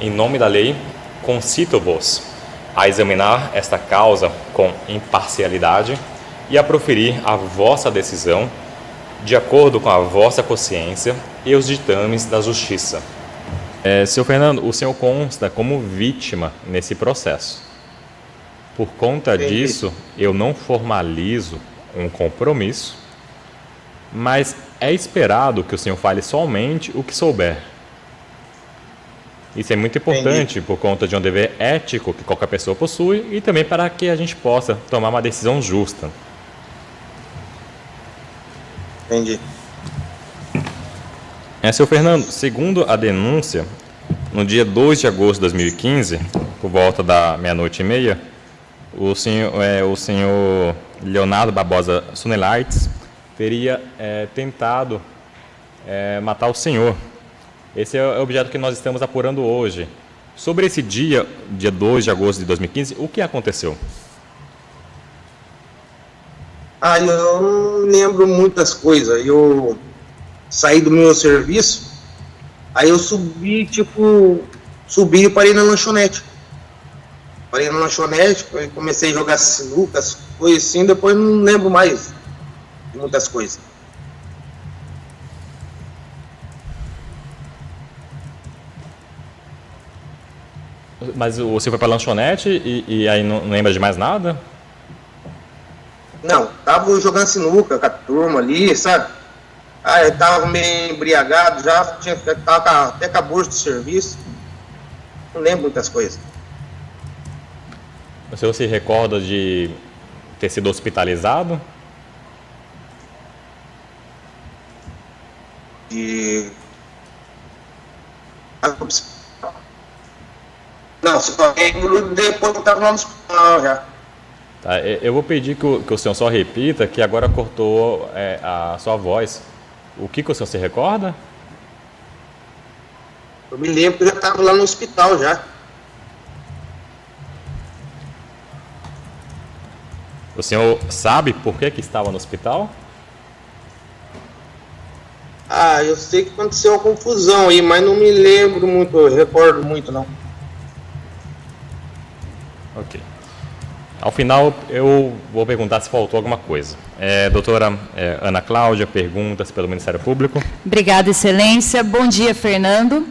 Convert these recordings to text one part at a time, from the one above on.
Em nome da lei, concito-vos a examinar esta causa com imparcialidade e a proferir a vossa decisão de acordo com a vossa consciência e os ditames da justiça. Senhor Fernando, o senhor consta como vítima nesse processo. Por conta disso, eu não formalizo um compromisso, mas é esperado que o senhor fale somente o que souber. Isso é muito importante por conta de um dever ético que qualquer pessoa possui e também para que a gente possa tomar uma decisão justa. Entendi. Senhor Fernando, segundo a denúncia, no dia 2 de agosto de 2015, por volta da 00:30, o senhor Leonardo Barbosa Sunelites teria tentado matar o senhor. Esse é o objeto que nós estamos apurando hoje. Sobre esse dia 2 de agosto de 2015, o que aconteceu? Eu não lembro muitas coisas. Eu saí do meu serviço, aí eu subi e parei na lanchonete. Comecei a jogar sinuca, coisas assim, depois não lembro mais de muitas coisas. Mas você foi para a lanchonete e aí não lembra de mais nada? Não, tava jogando sinuca com a turma ali, sabe? Eu tava meio embriagado já, tava até com a bolsa de serviço. Não lembro muitas coisas. O senhor se recorda de ter sido hospitalizado? Não, só lembro depois que eu estava no hospital já. Tá, eu vou pedir que o senhor só repita, que agora cortou a sua voz. O que o senhor se recorda? Eu me lembro que eu já estava lá no hospital já. O senhor sabe por que estava no hospital? Eu sei que aconteceu uma confusão aí, mas não me lembro muito, eu recordo muito não. Ok. Ao final, eu vou perguntar se faltou alguma coisa. Doutora Ana Cláudia, perguntas pelo Ministério Público. Obrigada, Excelência. Bom dia, Fernando.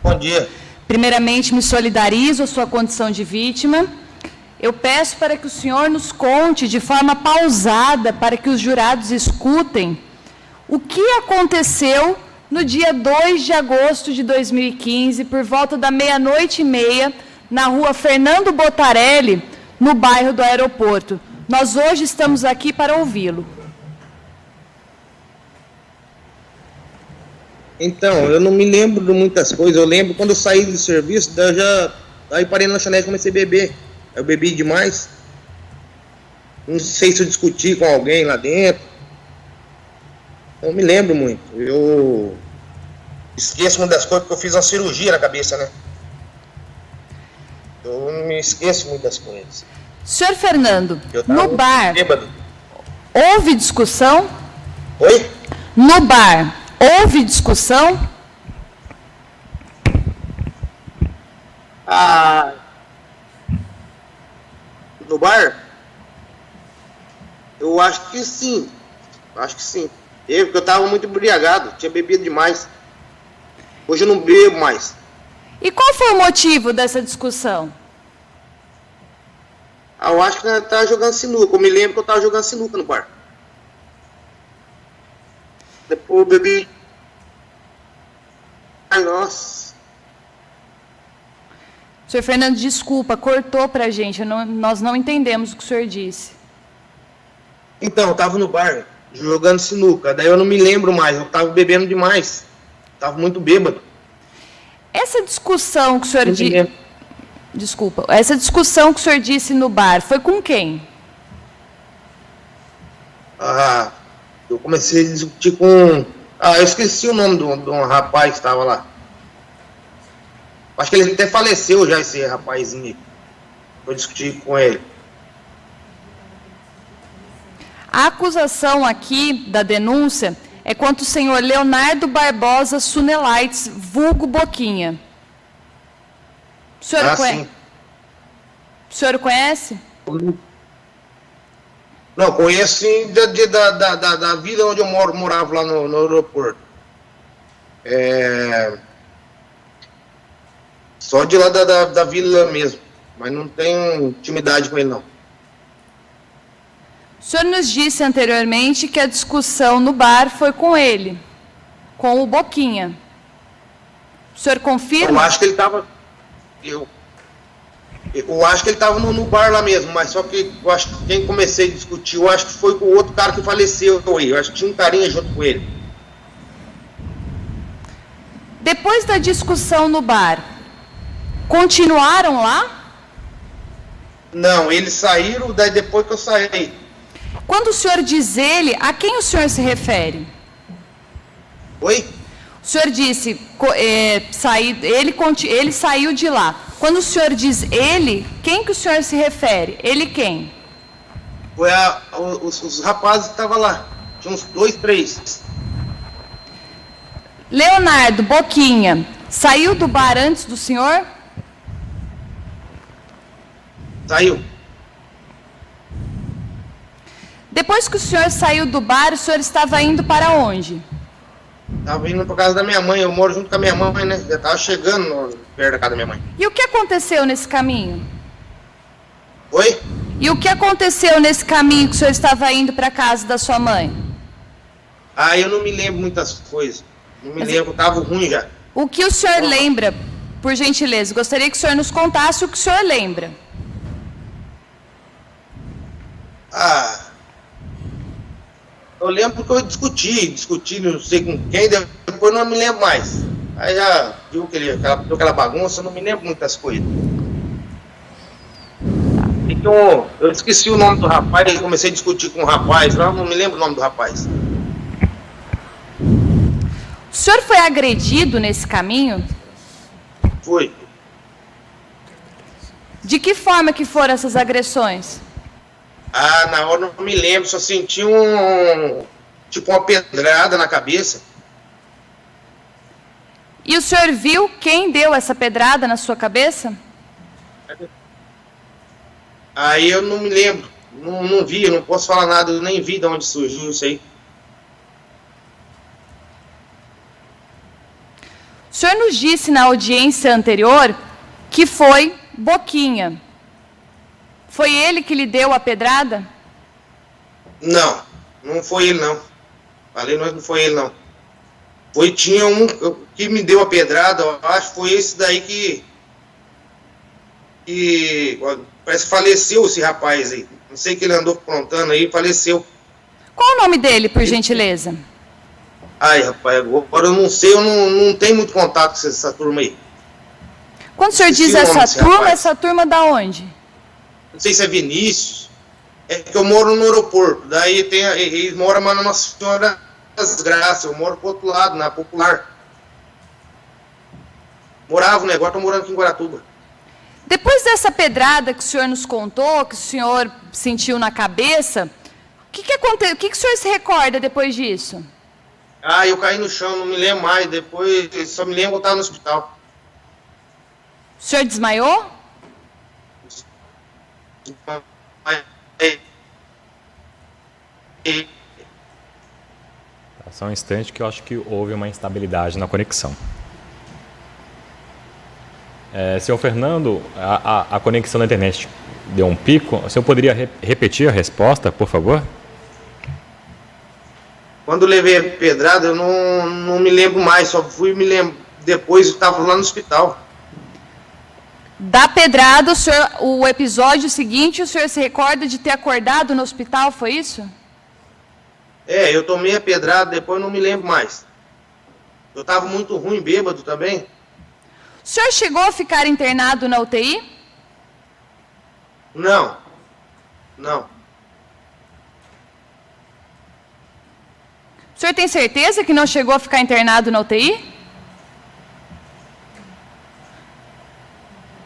Bom dia. Primeiramente, me solidarizo à sua condição de vítima. Eu peço para que o senhor nos conte de forma pausada, para que os jurados escutem, o que aconteceu no dia 2 de agosto de 2015, por volta da 00:30, na rua Fernando Botarelli, no bairro do Aeroporto. Nós hoje estamos aqui para ouvi-lo. Então, eu não me lembro de muitas coisas. Eu lembro quando eu saí do serviço, aí parei na lanchonete e comecei a beber. Eu bebi demais. Não sei se eu discuti com alguém lá dentro. Eu me lembro muito. Eu esqueço uma das coisas porque eu fiz uma cirurgia na cabeça, né? Eu não me esqueço muito das coisas. Senhor Fernando, no bar, bêbado. Houve discussão? Oi? No bar, houve discussão? No bar? Eu acho que sim. Porque eu tava muito embriagado, tinha bebido demais. Hoje eu não bebo mais. E qual foi o motivo dessa discussão? Eu acho que eu tava jogando sinuca. Eu me lembro que eu tava jogando sinuca no bar. Depois eu bebi. Nossa. Senhor Fernando, desculpa, cortou pra gente. Nós não entendemos o que o senhor disse. Então, eu tava no bar, jogando sinuca. Daí eu não me lembro mais. Eu tava bebendo demais. Tava muito bêbado. Essa discussão que o senhor disse... Desculpa. Essa discussão que o senhor disse no bar, foi com quem? Eu comecei a discutir com... eu esqueci o nome de um rapaz que estava lá. Acho que ele até faleceu já, esse rapazinho. Eu discuti com ele. A acusação aqui da denúncia é contra o senhor Leonardo Barbosa Sunelites, vulgo Boquinha. O senhor, sim. O senhor conhece? Não, conheço sim da vila onde eu morava lá no aeroporto. Só de lá da vila mesmo. Mas não tenho intimidade com ele, não. O senhor nos disse anteriormente que a discussão no bar foi com ele, com o Boquinha. O senhor confirma? Eu acho que ele estava... Eu acho que ele estava no bar lá mesmo, mas só que eu acho que quem comecei a discutir, eu acho que foi com o outro cara que faleceu aí. Eu acho que tinha um carinha junto com ele. Depois da discussão no bar, continuaram lá? Não, eles saíram daí depois que eu saí. Quando o senhor diz ele, a quem o senhor se refere? Oi? O senhor disse, ele saiu de lá. Quando o senhor diz ele, quem que o senhor se refere? Ele quem? Foi os rapazes que estavam lá. Tinha uns 2, 3. Leonardo Boquinha, saiu do bar antes do senhor? Saiu. Depois que o senhor saiu do bar, o senhor estava indo para onde? Estava indo para casa da minha mãe. Eu moro junto com a minha mãe, né? Já estava chegando perto da casa da minha mãe. E o que aconteceu nesse caminho? Oi? E o que aconteceu nesse caminho que o senhor estava indo para a casa da sua mãe? Eu não me lembro muitas coisas. Não me lembro, estava ruim já. O que o senhor lembra, por gentileza? Gostaria que o senhor nos contasse o que o senhor lembra. Eu lembro que eu discuti, não sei com quem, depois não me lembro mais. Aí já viu aquela bagunça, eu não me lembro muitas coisas. Então, eu esqueci o nome do rapaz, comecei a discutir com o rapaz lá, não me lembro o nome do rapaz. O senhor foi agredido nesse caminho? Foi. De que forma que foram essas agressões? Na hora não me lembro, só senti tipo uma pedrada na cabeça. E o senhor viu quem deu essa pedrada na sua cabeça? Aí eu não me lembro, não vi, eu não posso falar nada, eu nem vi de onde surgiu isso aí. O senhor nos disse na audiência anterior que foi Boquinha. Foi ele que lhe deu a pedrada? Não foi ele não. Falei, não foi ele não. Tinha um que me deu a pedrada, eu acho que foi esse daí que parece que faleceu esse rapaz aí. Não sei que ele andou aprontando aí, faleceu. Qual o nome dele, por gentileza? Rapaz, agora eu não sei, eu não tenho muito contato com essa turma aí. Quando o senhor diz essa turma da onde? Não sei se é Vinícius. É que eu moro no aeroporto. Daí eles moram na Nossa Senhora das Graças. Eu moro pro outro lado, na Popular. Morava, né? Agora estou morando aqui em Guaratuba. Depois dessa pedrada que o senhor nos contou, que o senhor sentiu na cabeça, o que aconteceu? O que o senhor se recorda depois disso? Eu caí no chão, não me lembro mais. Depois, só me lembro que eu estava no hospital. O senhor desmaiou? Só um instante que eu acho que houve uma instabilidade na conexão. Senhor Fernando, a conexão da internet deu um pico. O senhor poderia repetir a resposta, por favor? Quando eu levei a pedrada, eu não me lembro mais, só fui me lembro. Depois eu estava lá no hospital. Da pedrada, o episódio seguinte, o senhor se recorda de ter acordado no hospital, foi isso? Eu tomei a pedrada, depois não me lembro mais. Eu estava muito ruim, bêbado também. O senhor chegou a ficar internado na UTI? Não. O senhor tem certeza que não chegou a ficar internado na UTI?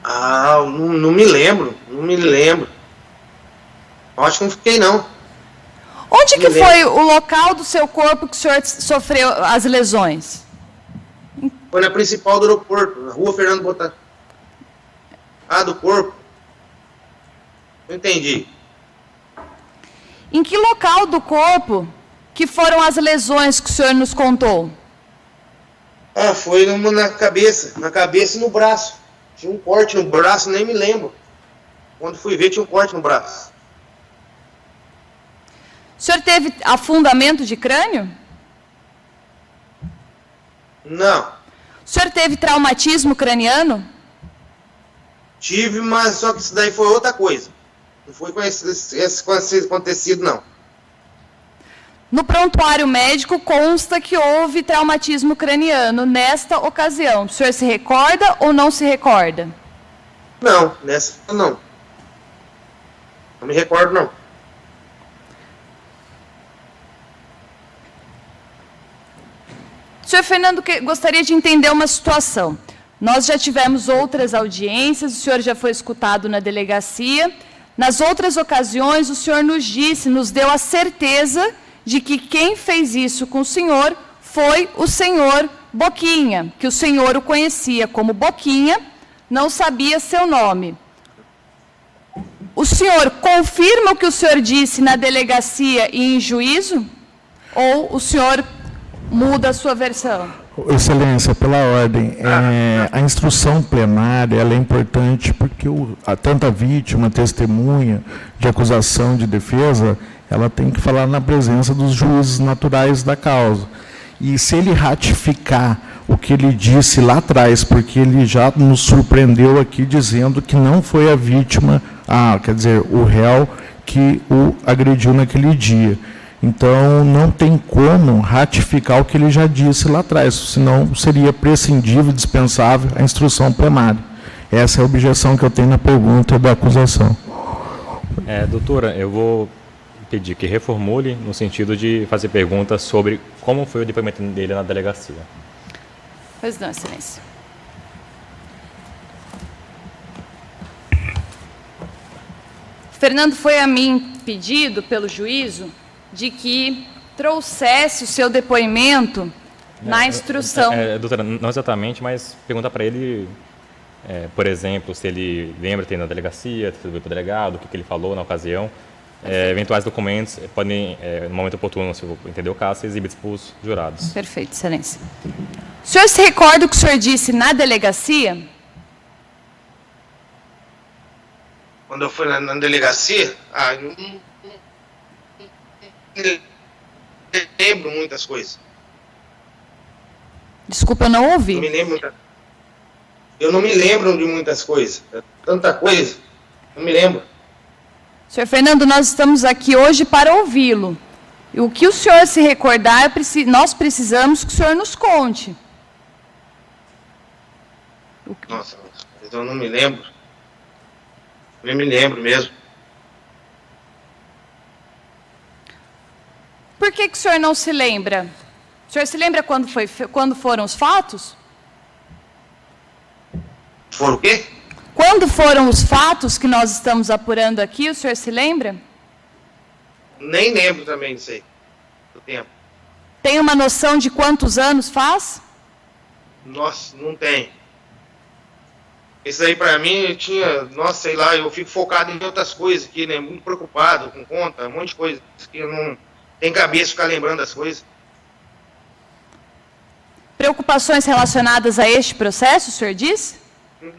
Não me lembro. Acho que não fiquei, não. Onde que foi o local do seu corpo que o senhor sofreu as lesões? Foi na principal do aeroporto, na rua Fernando Botar. Ah, do corpo. Não entendi. Em que local do corpo que foram as lesões que o senhor nos contou? Ah, foi na cabeça e no braço. Tinha um corte no braço, nem me lembro. Quando fui ver, tinha um corte no braço. O senhor teve afundamento de crânio? Não. O senhor teve traumatismo craniano? Tive, mas só que isso daí foi outra coisa. Não foi com esse acontecido, não. No prontuário médico consta que houve traumatismo craniano nesta ocasião. O senhor se recorda ou não se recorda? Não, nessa não. Não me recordo, não. Senhor Fernando, gostaria de entender uma situação. Nós já tivemos outras audiências, o senhor já foi escutado na delegacia. Nas outras ocasiões, o senhor nos disse, nos deu a certeza de que quem fez isso com o senhor foi o senhor Boquinha, que o senhor o conhecia como Boquinha, não sabia seu nome. O senhor confirma o que o senhor disse na delegacia e em juízo? Ou o senhor muda a sua versão? Excelência, pela ordem, a instrução plenária ela é importante porque tanto a vítima, a testemunha de acusação, de defesa, ela tem que falar na presença dos juízes naturais da causa. E se ele ratificar o que ele disse lá atrás, porque ele já nos surpreendeu aqui dizendo que não foi a vítima, quer dizer, o réu que o agrediu naquele dia. Então, não tem como ratificar o que ele já disse lá atrás, senão seria prescindível, dispensável a instrução plenária. Essa é a objeção que eu tenho na pergunta da acusação. Doutora, eu vou pedir que reformule no sentido de fazer perguntas sobre como foi o depoimento dele na delegacia. Pois não, excelência. Fernando, foi a mim pedido pelo juízo de que trouxesse o seu depoimento na instrução. Doutora, não exatamente, mas perguntar para ele, por exemplo, se ele lembra de ter ido na delegacia, se ele foi para o delegado, o que ele falou na ocasião. Eventuais documentos podem, no momento oportuno, se eu entender o caso, ser exibidos para os jurados. Perfeito, excelência. O senhor se recorda o que o senhor disse na delegacia? Quando eu fui na delegacia, eu não lembro muitas coisas. Desculpa, eu não ouvi. Eu não me lembro de muitas coisas. Tanta coisa, não me lembro. Senhor Fernando, nós estamos aqui hoje para ouvi-lo. E o que o senhor se recordar, nós precisamos que o senhor nos conte. Nossa, eu não me lembro. Eu me lembro mesmo. Por que o senhor não se lembra? O senhor se lembra quando foram os fatos? Foram o quê? Quando foram os fatos que nós estamos apurando aqui, o senhor se lembra? Nem lembro também disso aí, do tempo. Tem uma noção de quantos anos faz? Nossa, não tem. Isso aí pra mim, eu tinha, nossa, sei lá, eu fico focado em outras coisas aqui, né? Muito preocupado com conta, um monte de coisa que eu não tenho cabeça ficar lembrando das coisas. Preocupações relacionadas a este processo, o senhor disse?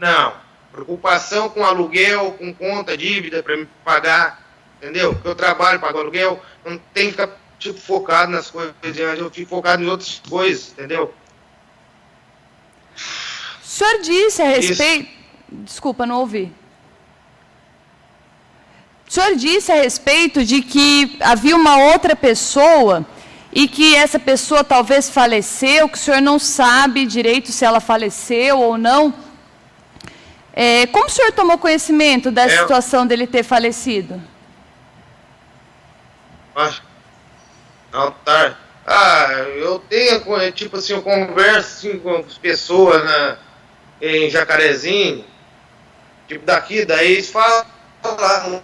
Não. Preocupação com aluguel, com conta, dívida para me pagar, entendeu? Porque eu trabalho, pago aluguel, não tenho que ficar focado nas coisas, eu fico focado em outras coisas, entendeu? O senhor disse a respeito... Isso. Desculpa, não ouvi. O senhor disse a respeito de que havia uma outra pessoa e que essa pessoa talvez faleceu, que o senhor não sabe direito se ela faleceu ou não. Como o senhor tomou conhecimento da situação dele ter falecido? Eu tenho, tipo assim, eu converso assim, com as pessoas em Jacarezinho, tipo daí eles falam lá,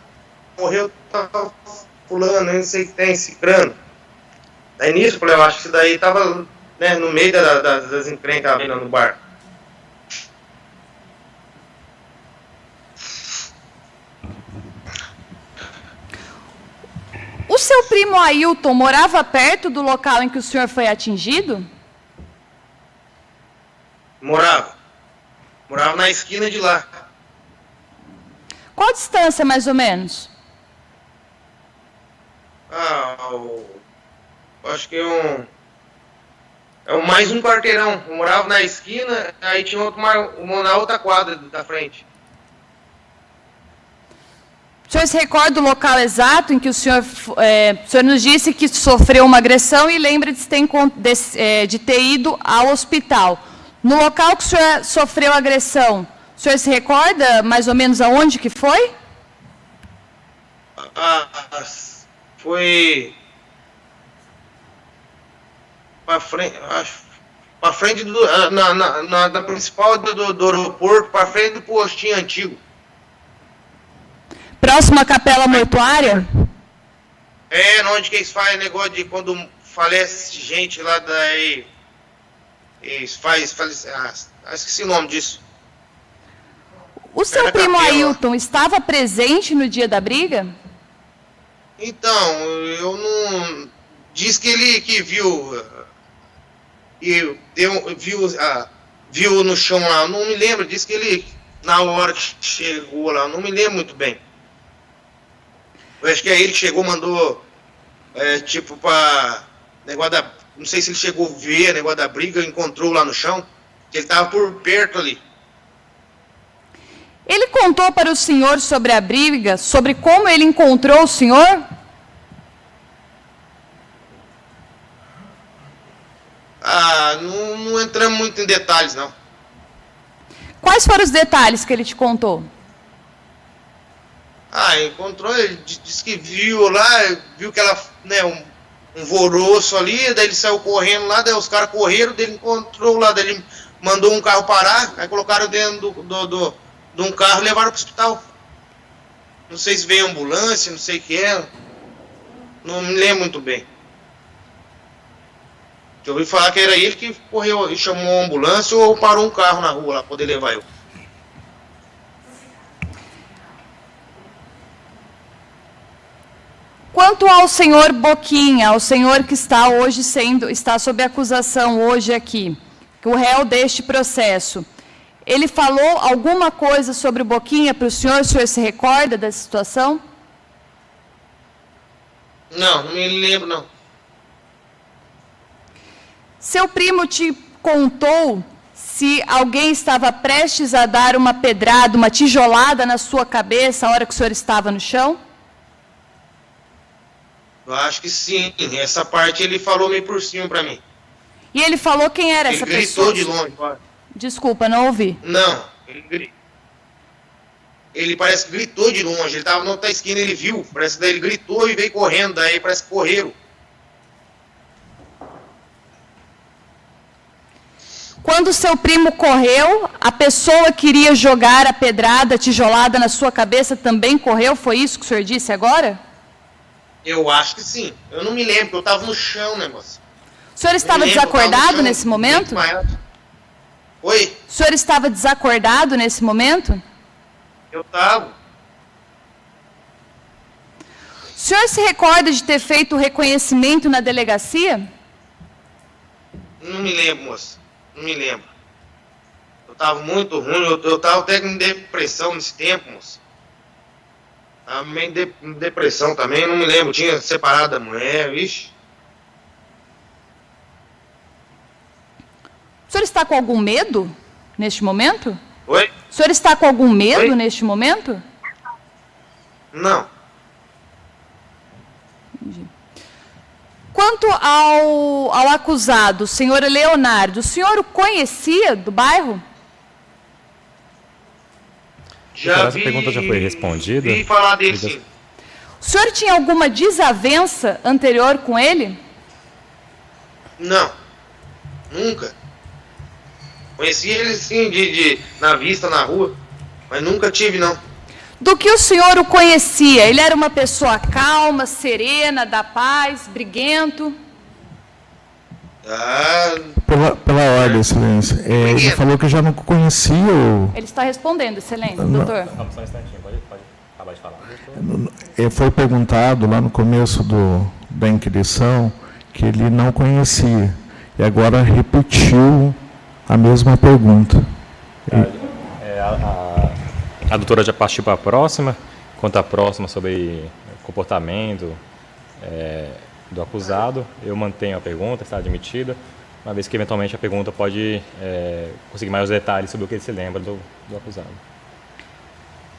morreu fulano, não sei o que tem, cicrano. Daí nisso, eu acho que isso daí tava, né, no meio das encrencas no bar. O seu primo Ailton morava perto do local em que o senhor foi atingido? Morava na esquina de lá. Qual a distância, mais ou menos? Acho que mais um quarteirão. Eu morava na esquina, aí tinha uma na outra quadra da frente. O senhor se recorda do local exato em que o senhor nos disse que sofreu uma agressão e lembra de ter ido ao hospital. No local que o senhor sofreu a agressão, o senhor se recorda mais ou menos aonde que foi? Foi para frente na principal do aeroporto, para frente do postinho antigo. Próximo à capela mortuária? Onde que eles fazem negócio de quando falece gente lá daí. Eles esqueci o nome disso. O seu primo Ailton estava presente no dia da briga? Então, eu não... Diz que ele viu... viu no chão lá, eu não me lembro. Diz que ele, na hora que chegou lá, eu não me lembro muito bem. Eu acho que aí ele chegou, mandou... tipo, para... Negócio da... Não sei se ele chegou a ver o negócio da briga, encontrou lá no chão, que ele estava por perto ali. Ele contou para o senhor sobre a briga, sobre como ele encontrou o senhor? Não entramos muito em detalhes, não. Quais foram os detalhes que ele te contou? Encontrou, ele disse que viu lá, viu que ela, né, um voroço ali, daí ele saiu correndo lá, daí os caras correram, daí ele encontrou lá, daí ele mandou um carro parar, aí colocaram dentro de um carro e levaram para o hospital. Não sei se veio ambulância, não sei o que é, não me lembro muito bem. Eu ouvi falar que era ele que correu e chamou uma ambulância ou parou um carro na rua lá para poder levar eu. Quanto ao senhor Boquinha, ao senhor que está hoje está sob acusação hoje aqui, o réu deste processo, ele falou alguma coisa sobre o Boquinha para o senhor se recorda dessa situação? Não me lembro não. Seu primo te contou se alguém estava prestes a dar uma pedrada, uma tijolada na sua cabeça a hora que o senhor estava no chão? Eu acho que sim, essa parte ele falou meio por cima pra mim. E ele falou quem era essa pessoa? Ele gritou de longe, claro. Desculpa, não ouvi. Não, ele parece que gritou de longe, ele estava na outra esquina, ele viu, parece que daí ele gritou e veio correndo, daí parece que correram. Quando seu primo correu, a pessoa que iria jogar a pedrada, a tijolada na sua cabeça também correu? Foi isso que o senhor disse agora? Eu acho que sim. Eu não me lembro, porque eu estava no chão, né, moça? O senhor estava desacordado nesse momento? Oi? O senhor estava desacordado nesse momento? Eu estava. O senhor se recorda de ter feito o reconhecimento na delegacia? Não me lembro, moça. Não me lembro. Eu estava muito ruim, eu estava até com depressão nesse tempo, moça. Estava meio em depressão também, não me lembro. Tinha separado da mulher, vixe. O senhor está com algum medo neste momento? Oi? O senhor está com algum medo Oi? neste momento? Não. Quanto ao acusado, o senhor Leonardo, o senhor o conhecia do bairro? Essa pergunta já foi respondida? Vi falar dele, sim. O senhor tinha alguma desavença anterior com ele? Não. Nunca. Conheci ele, sim, na vista, na rua, mas nunca tive, não. Do que o senhor o conhecia? Ele era uma pessoa calma, serena, da paz, briguento? Pela ordem, excelência. Ele falou que já não conhecia o... Ele está respondendo, excelente, doutor. Só um instantinho, pode. Acaba de falar. Foi perguntado lá no começo da inquirição que ele não conhecia. E agora repetiu a mesma pergunta. A doutora já partiu para a próxima. Quanto à próxima sobre comportamento do acusado, eu mantenho a pergunta, está admitida, uma vez que eventualmente a pergunta pode conseguir maiores detalhes sobre o que ele se lembra do acusado.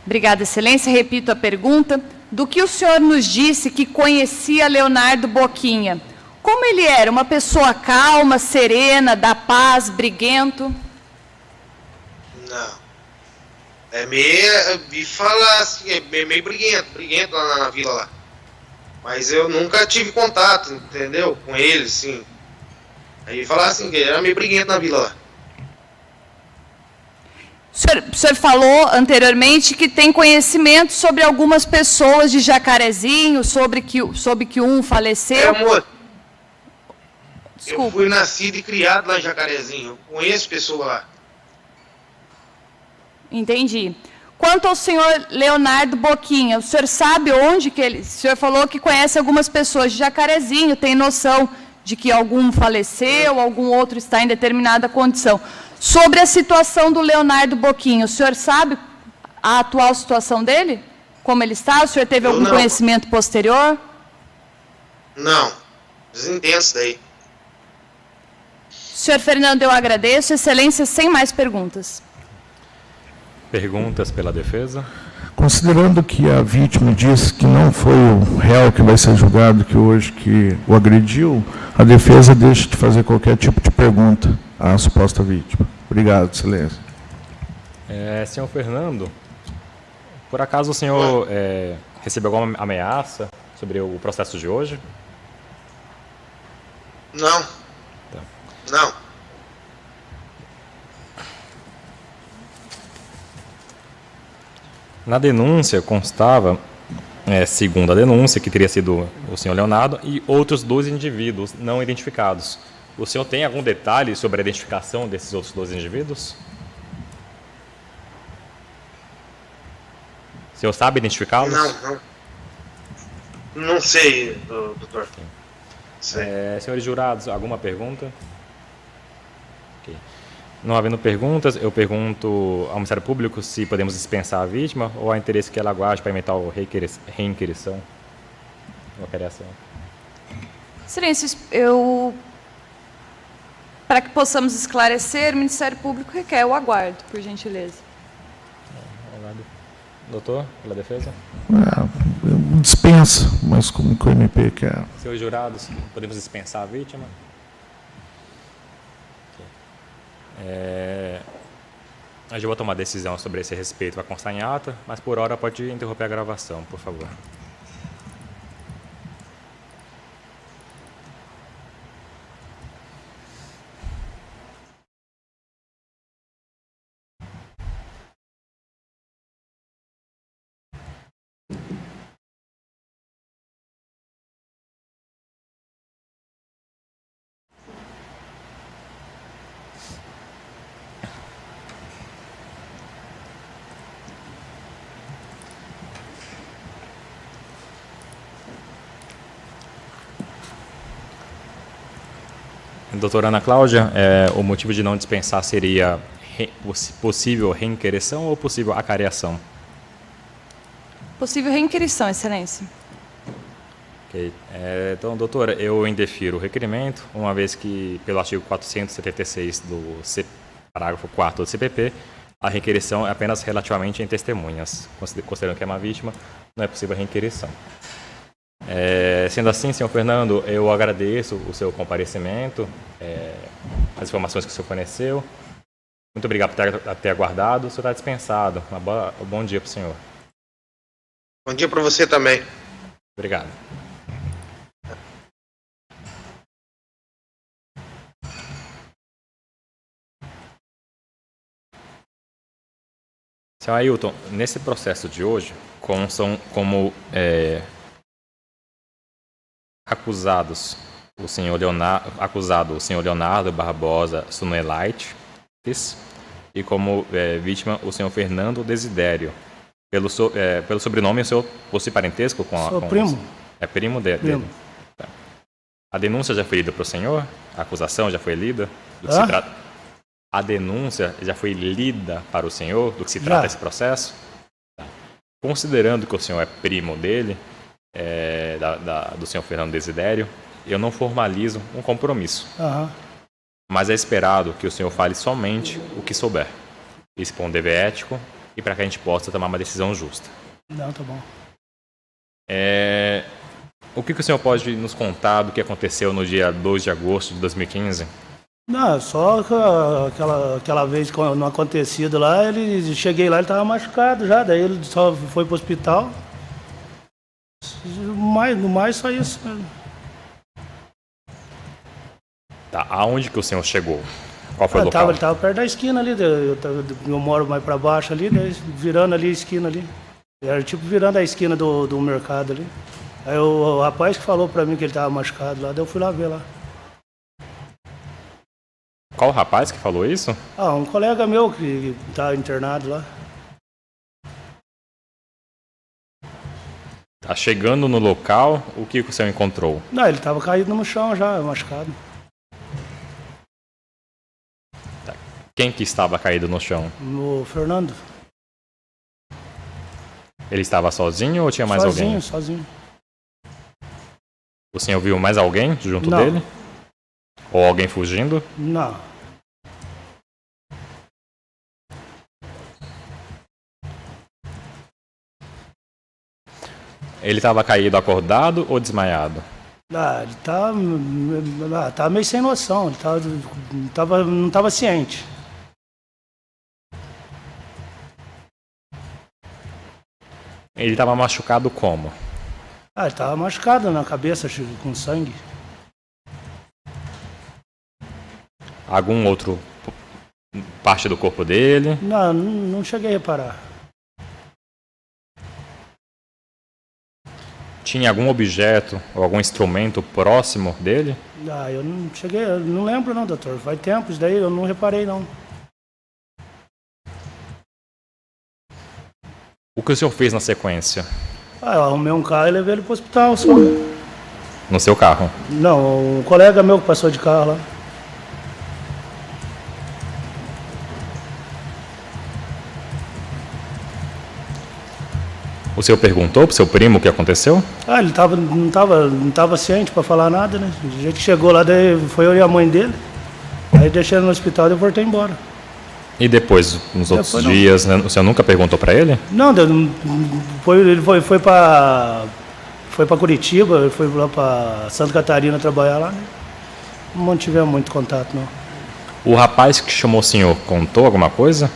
Obrigada, Excelência. Repito a pergunta. Do que o senhor nos disse que conhecia Leonardo Boquinha? Como ele era? Uma pessoa calma, serena, da paz, briguento? Não. Vi falar assim, meio briguento lá na vila lá. Mas eu nunca tive contato, entendeu? Com ele, sim. Aí falar assim, que ele era meio briguento na vila lá. O senhor falou anteriormente que tem conhecimento sobre algumas pessoas de Jacarezinho, sobre que um faleceu. Amor, Desculpa. eu fui nascido e criado lá em Jacarezinho. Eu conheço pessoas lá. Entendi. Quanto ao senhor Leonardo Boquinha, o senhor sabe onde que ele... O senhor falou que conhece algumas pessoas de Jacarezinho, tem noção de que algum faleceu, algum outro está em determinada condição. Sobre a situação do Leonardo Boquinha, o senhor sabe a atual situação dele? Como ele está? O senhor teve algum conhecimento posterior? Não. Desentendo isso daí. Senhor Fernando, eu agradeço. Excelência, sem mais perguntas. Perguntas pela defesa? Considerando que a vítima disse que não foi o réu que vai ser julgado que hoje que o agrediu, a defesa deixa de fazer qualquer tipo de pergunta à suposta vítima. Obrigado, Excelência. Senhor Fernando, por acaso o senhor recebeu alguma ameaça sobre o processo de hoje? Não. Tá. Não. Na denúncia constava, segundo a denúncia, que teria sido o senhor Leonardo e outros 2 indivíduos não identificados. O senhor tem algum detalhe sobre a identificação desses outros 2 indivíduos? O senhor sabe identificá-los? Não. Não sei, doutor. Senhores jurados, alguma pergunta? Ok. Não havendo perguntas, eu pergunto ao Ministério Público se podemos dispensar a vítima ou há interesse que ela aguarde para eventual reinquirição ou criação. Excelência, para que possamos esclarecer, o Ministério Público requer o aguardo, por gentileza. Doutor, pela defesa? Dispensa, mas como que o MP quer. Senhores jurados, podemos dispensar a vítima? A gente vai tomar decisão sobre esse respeito, vai constar em ata, mas por hora pode interromper a gravação, por favor. Doutora Ana Cláudia, o motivo de não dispensar seria possível reinquirição ou possível acareação? Possível reinquirição, Excelência. Ok. Então, doutora, eu indefiro o requerimento, uma vez que, pelo artigo 476 do parágrafo 4º do CPP, a requerição é apenas relativamente em testemunhas. Considerando que é uma vítima, não é possível a reinquirição. Sendo assim, senhor Fernando, eu agradeço o seu comparecimento, as informações que o senhor forneceu. Muito obrigado por ter aguardado. O senhor está dispensado. Um bom dia para o senhor. Bom dia para você também. Obrigado. Senhor Ailton, nesse processo de hoje, constam como acusados o senhor Leonardo Barbosa Sunelite e como vítima o senhor Fernando Desidério, Pelo sobrenome, o senhor possui parentesco com a... Sou com primo. É primo dele? Primo. Tá. A denúncia já foi lida para o senhor? A acusação já foi lida? Do que Hã? se trata? A denúncia já foi lida para o senhor? Do que se Já. trata esse processo? Tá. Considerando que o senhor é primo dele, do senhor Fernando Desidério, eu não formalizo um compromisso. Aham. Mas é esperado que o senhor fale somente o que souber. Isso por um dever ético e para que a gente possa tomar uma decisão justa. Não, tá bom. O que o senhor pode nos contar do que aconteceu no dia 2 de agosto de 2015? Não, só aquela vez quando não acontecido lá, cheguei lá, ele estava machucado já, daí ele só foi pro hospital. No mais, só isso mesmo. Tá, aonde que o senhor chegou? Qual foi o local? Ele estava perto da esquina ali, eu moro mais para baixo ali, daí virando ali a esquina ali. Era tipo virando a esquina do mercado ali. Aí o rapaz que falou para mim que ele estava machucado lá, daí eu fui lá ver lá. Qual rapaz que falou isso? Um colega meu que tá internado lá. Tá chegando no local, o que o senhor encontrou? Não, ele estava caído no chão já, machucado. Tá. Quem que estava caído no chão? O Fernando. Ele estava sozinho ou tinha mais alguém? Sozinho. O senhor viu mais alguém junto Não. dele? Ou alguém fugindo? Não. Ele estava caído acordado ou desmaiado? Ele tá meio sem noção, ele não estava ciente. Ele estava machucado como? Ele estava machucado na cabeça, com sangue. Algum outro parte do corpo dele? Não cheguei a reparar. Tinha algum objeto ou algum instrumento próximo dele? Eu não cheguei, eu não lembro não, doutor. Faz tempo isso daí, eu não reparei não. O que o senhor fez na sequência? Eu arrumei um carro e levei ele pro hospital só. No seu carro? Não, um colega meu que passou de carro lá. O senhor perguntou pro seu primo o que aconteceu? Ele não tava ciente para falar nada, né? Do jeito que chegou lá, daí foi eu e a mãe dele. Aí deixei ele no hospital e eu voltei embora. E depois, nos outros dias, né, o senhor nunca perguntou para ele? Não, ele foi para Curitiba, ele foi lá para Santa Catarina trabalhar lá, né? Não mantivemos muito contato, não. O rapaz que chamou o senhor contou alguma coisa?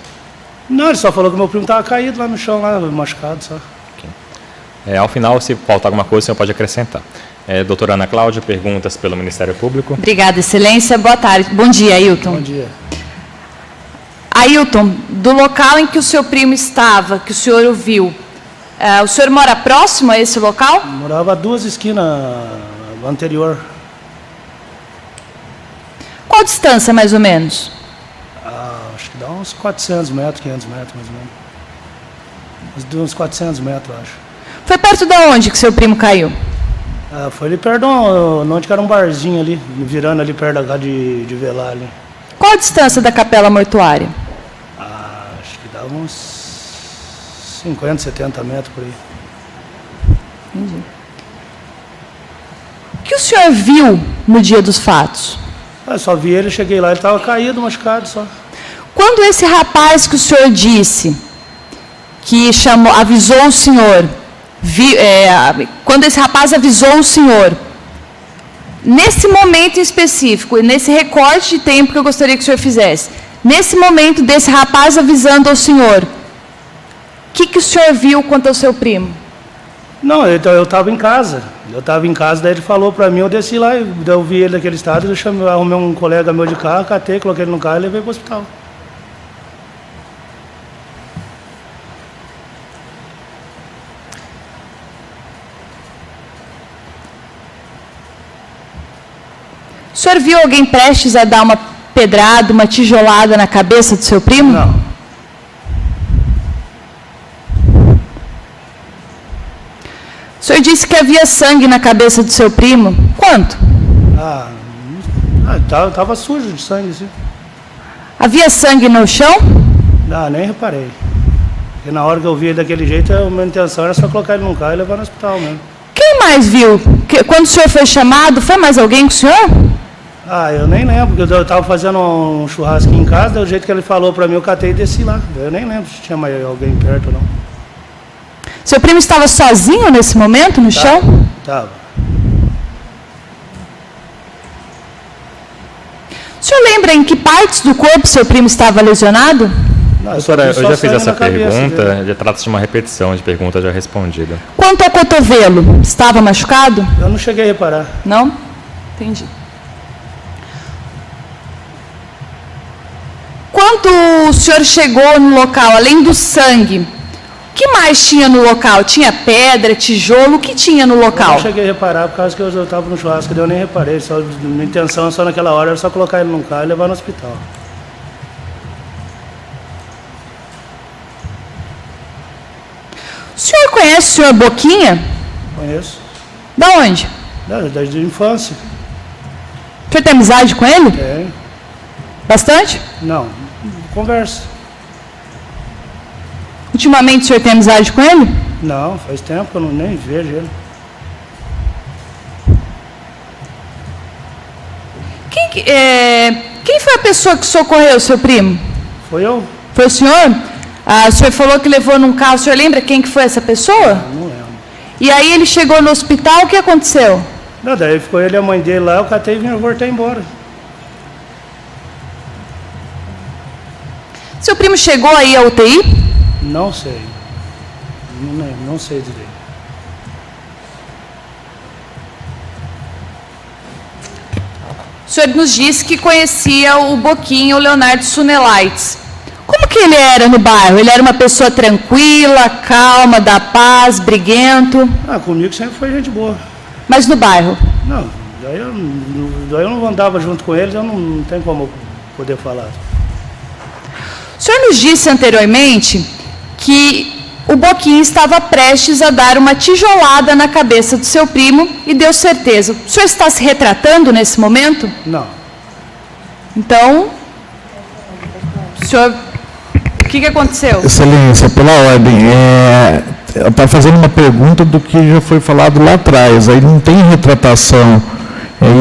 Não, ele só falou que meu primo estava caído lá no chão, lá, machucado só. Ao final, se faltar alguma coisa, o senhor pode acrescentar. Doutora Ana Cláudia, perguntas pelo Ministério Público. Obrigada, Excelência. Boa tarde. Bom dia, Ailton. Bom dia. Ailton, do local em que o seu primo estava, que o senhor o viu, o senhor mora próximo a esse local? Morava a 2 esquinas anterior. Qual distância, mais ou menos? Acho que dá uns 400 metros, 500 metros, mais ou menos. Uns 400 metros, acho. Foi perto de onde que seu primo caiu? Foi ali perto de onde que era um barzinho ali, virando ali perto da casa de velar ali. Qual a distância da capela mortuária? Acho que dá uns 50, 70 metros por aí. Entendi. O que o senhor viu no dia dos fatos? Eu só vi ele, cheguei lá, ele estava caído, machucado só. Quando esse rapaz que o senhor disse, que avisou o senhor, quando esse rapaz avisou o senhor, nesse momento em específico, e nesse recorte de tempo que eu gostaria que o senhor fizesse, nesse momento desse rapaz avisando ao senhor, o que o senhor viu quanto ao seu primo? Não, eu estava em casa. Daí ele falou para mim, eu desci lá, eu vi ele naquele estado, eu arrumei um colega meu de carro, catei, coloquei ele no carro e levei para o hospital. O senhor viu alguém prestes a dar uma pedrada, uma tijolada na cabeça do seu primo? Não. O senhor disse que havia sangue na cabeça do seu primo. Quanto? Tava sujo de sangue, sim. Havia sangue no chão? Não, nem reparei. Porque na hora que eu vi ele daquele jeito, a minha intenção era só colocar ele num carro e levar no hospital mesmo. Quem mais viu? Quando o senhor foi chamado, foi mais alguém com o senhor? Eu nem lembro, porque eu estava fazendo um churrasco em casa, do jeito que ele falou para mim, eu catei e desci lá. Eu nem lembro se tinha mais alguém perto ou não. Seu primo estava sozinho nesse momento no chão? Tava. O senhor lembra em que partes do corpo seu primo estava lesionado? Não, Doutora, eu já fiz essa cabeça pergunta, dele. já trata-se de uma repetição de pergunta já respondida. Quanto ao cotovelo, estava machucado? Eu não cheguei a reparar. Não? Entendi. Quando o senhor chegou no local, além do sangue, o que mais tinha no local? Tinha pedra, tijolo, o que tinha no Eu local? não cheguei a reparar, por causa que eu estava no churrasco, eu nem reparei. Minha intenção só naquela hora era só colocar ele num carro e levar no hospital. O senhor conhece o senhor Boquinha? Conheço. Da onde? Desde a infância. O senhor tem amizade com ele? Tem. Bastante? Não, conversa. Ultimamente o senhor tem amizade com ele? Não, faz tempo que eu nem vejo ele. Quem foi a pessoa que socorreu o seu primo? Foi eu? Foi o senhor? O senhor falou que levou num carro. O senhor lembra quem que foi essa pessoa? Não lembro. E aí ele chegou no hospital, o que aconteceu? Não, daí ficou ele e a mãe dele lá, eu catei e voltei embora. Seu primo chegou aí à UTI? Não sei. Não lembro, não sei direito. O senhor nos disse que conhecia o Boquinha, o Leonardo Sunelaites. Como que ele era no bairro? Ele era uma pessoa tranquila, calma, da paz, briguento? Comigo sempre foi gente boa. Mas no bairro? Não, daí eu não andava junto com eles, eu não tenho como poder falar. O senhor nos disse anteriormente que o Boquinha estava prestes a dar uma tijolada na cabeça do seu primo e deu certeza. O senhor está se retratando nesse momento? Não. Então, o senhor, o que aconteceu? Excelência, pela ordem, está fazendo uma pergunta do que já foi falado lá atrás, aí não tem retratação.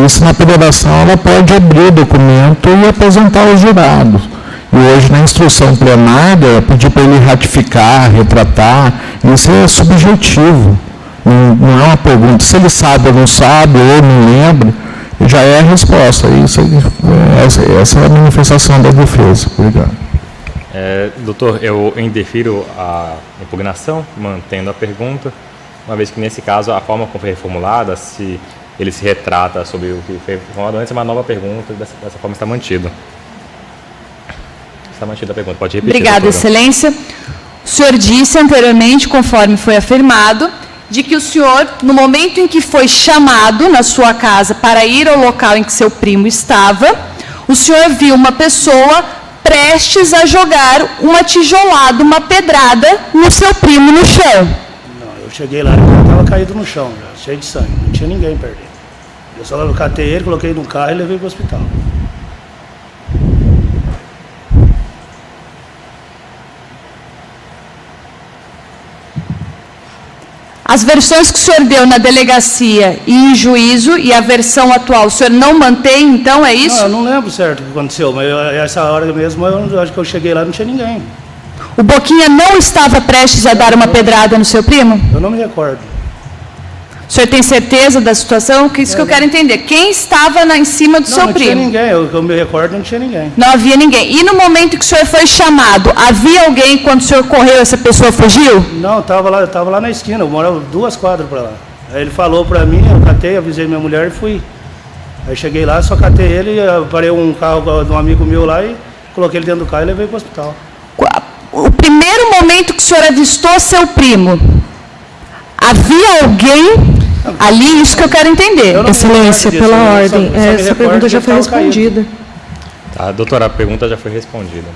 Isso na federação ela pode abrir o documento e apresentar aos jurados. E hoje na instrução plenária, pedir para ele ratificar, retratar, isso é subjetivo, não é uma pergunta. Se ele sabe ou não sabe, ou não lembra, já é a resposta. Essa é a manifestação da defesa. Obrigado. Doutor, eu indefiro a impugnação, mantendo a pergunta, uma vez que nesse caso a forma como foi reformulada, se ele se retrata sobre o que foi formulado antes, é uma nova pergunta, dessa forma está mantido. Está mantida a pergunta, pode repetir. Obrigada, doutora. Excelência. O senhor disse anteriormente, conforme foi afirmado, de que o senhor, no momento em que foi chamado na sua casa para ir ao local em que seu primo estava, o senhor viu uma pessoa prestes a jogar uma tijolada, uma pedrada no seu primo no chão. Não, eu cheguei lá e ele estava caído no chão, já, cheio de sangue, não tinha ninguém perto dele. Eu só catei ele, coloquei no carro e levei para o hospital. As versões que o senhor deu na delegacia e em juízo e a versão atual, o senhor não mantém, então, é isso? Não, eu não lembro certo o que aconteceu, mas essa hora mesmo, eu acho que eu cheguei lá e não tinha ninguém. O Boquinha não estava prestes a dar uma pedrada no seu primo? Eu não me recordo. O senhor tem certeza da situação? Isso que eu quero entender. Quem estava em cima do seu Não tinha primo? ninguém, eu me recordo, não tinha ninguém. Não havia ninguém. E no momento que o senhor foi chamado, havia alguém quando o senhor correu, essa pessoa fugiu? Não, eu tava lá na esquina, eu morava 2 quadras para lá. Aí ele falou para mim, eu catei, avisei minha mulher e fui. Aí cheguei lá, só catei ele, parei um carro de um amigo meu lá e coloquei ele dentro do carro e levei para o hospital. O primeiro momento que o senhor avistou seu primo, havia alguém ali? Isso que eu quero entender. Eu não me Excelência, recordo disso, pela eu só- ordem, eu só me essa recordo pergunta que já ele foi tava caído. respondida. Tá, doutora, a pergunta já foi respondida.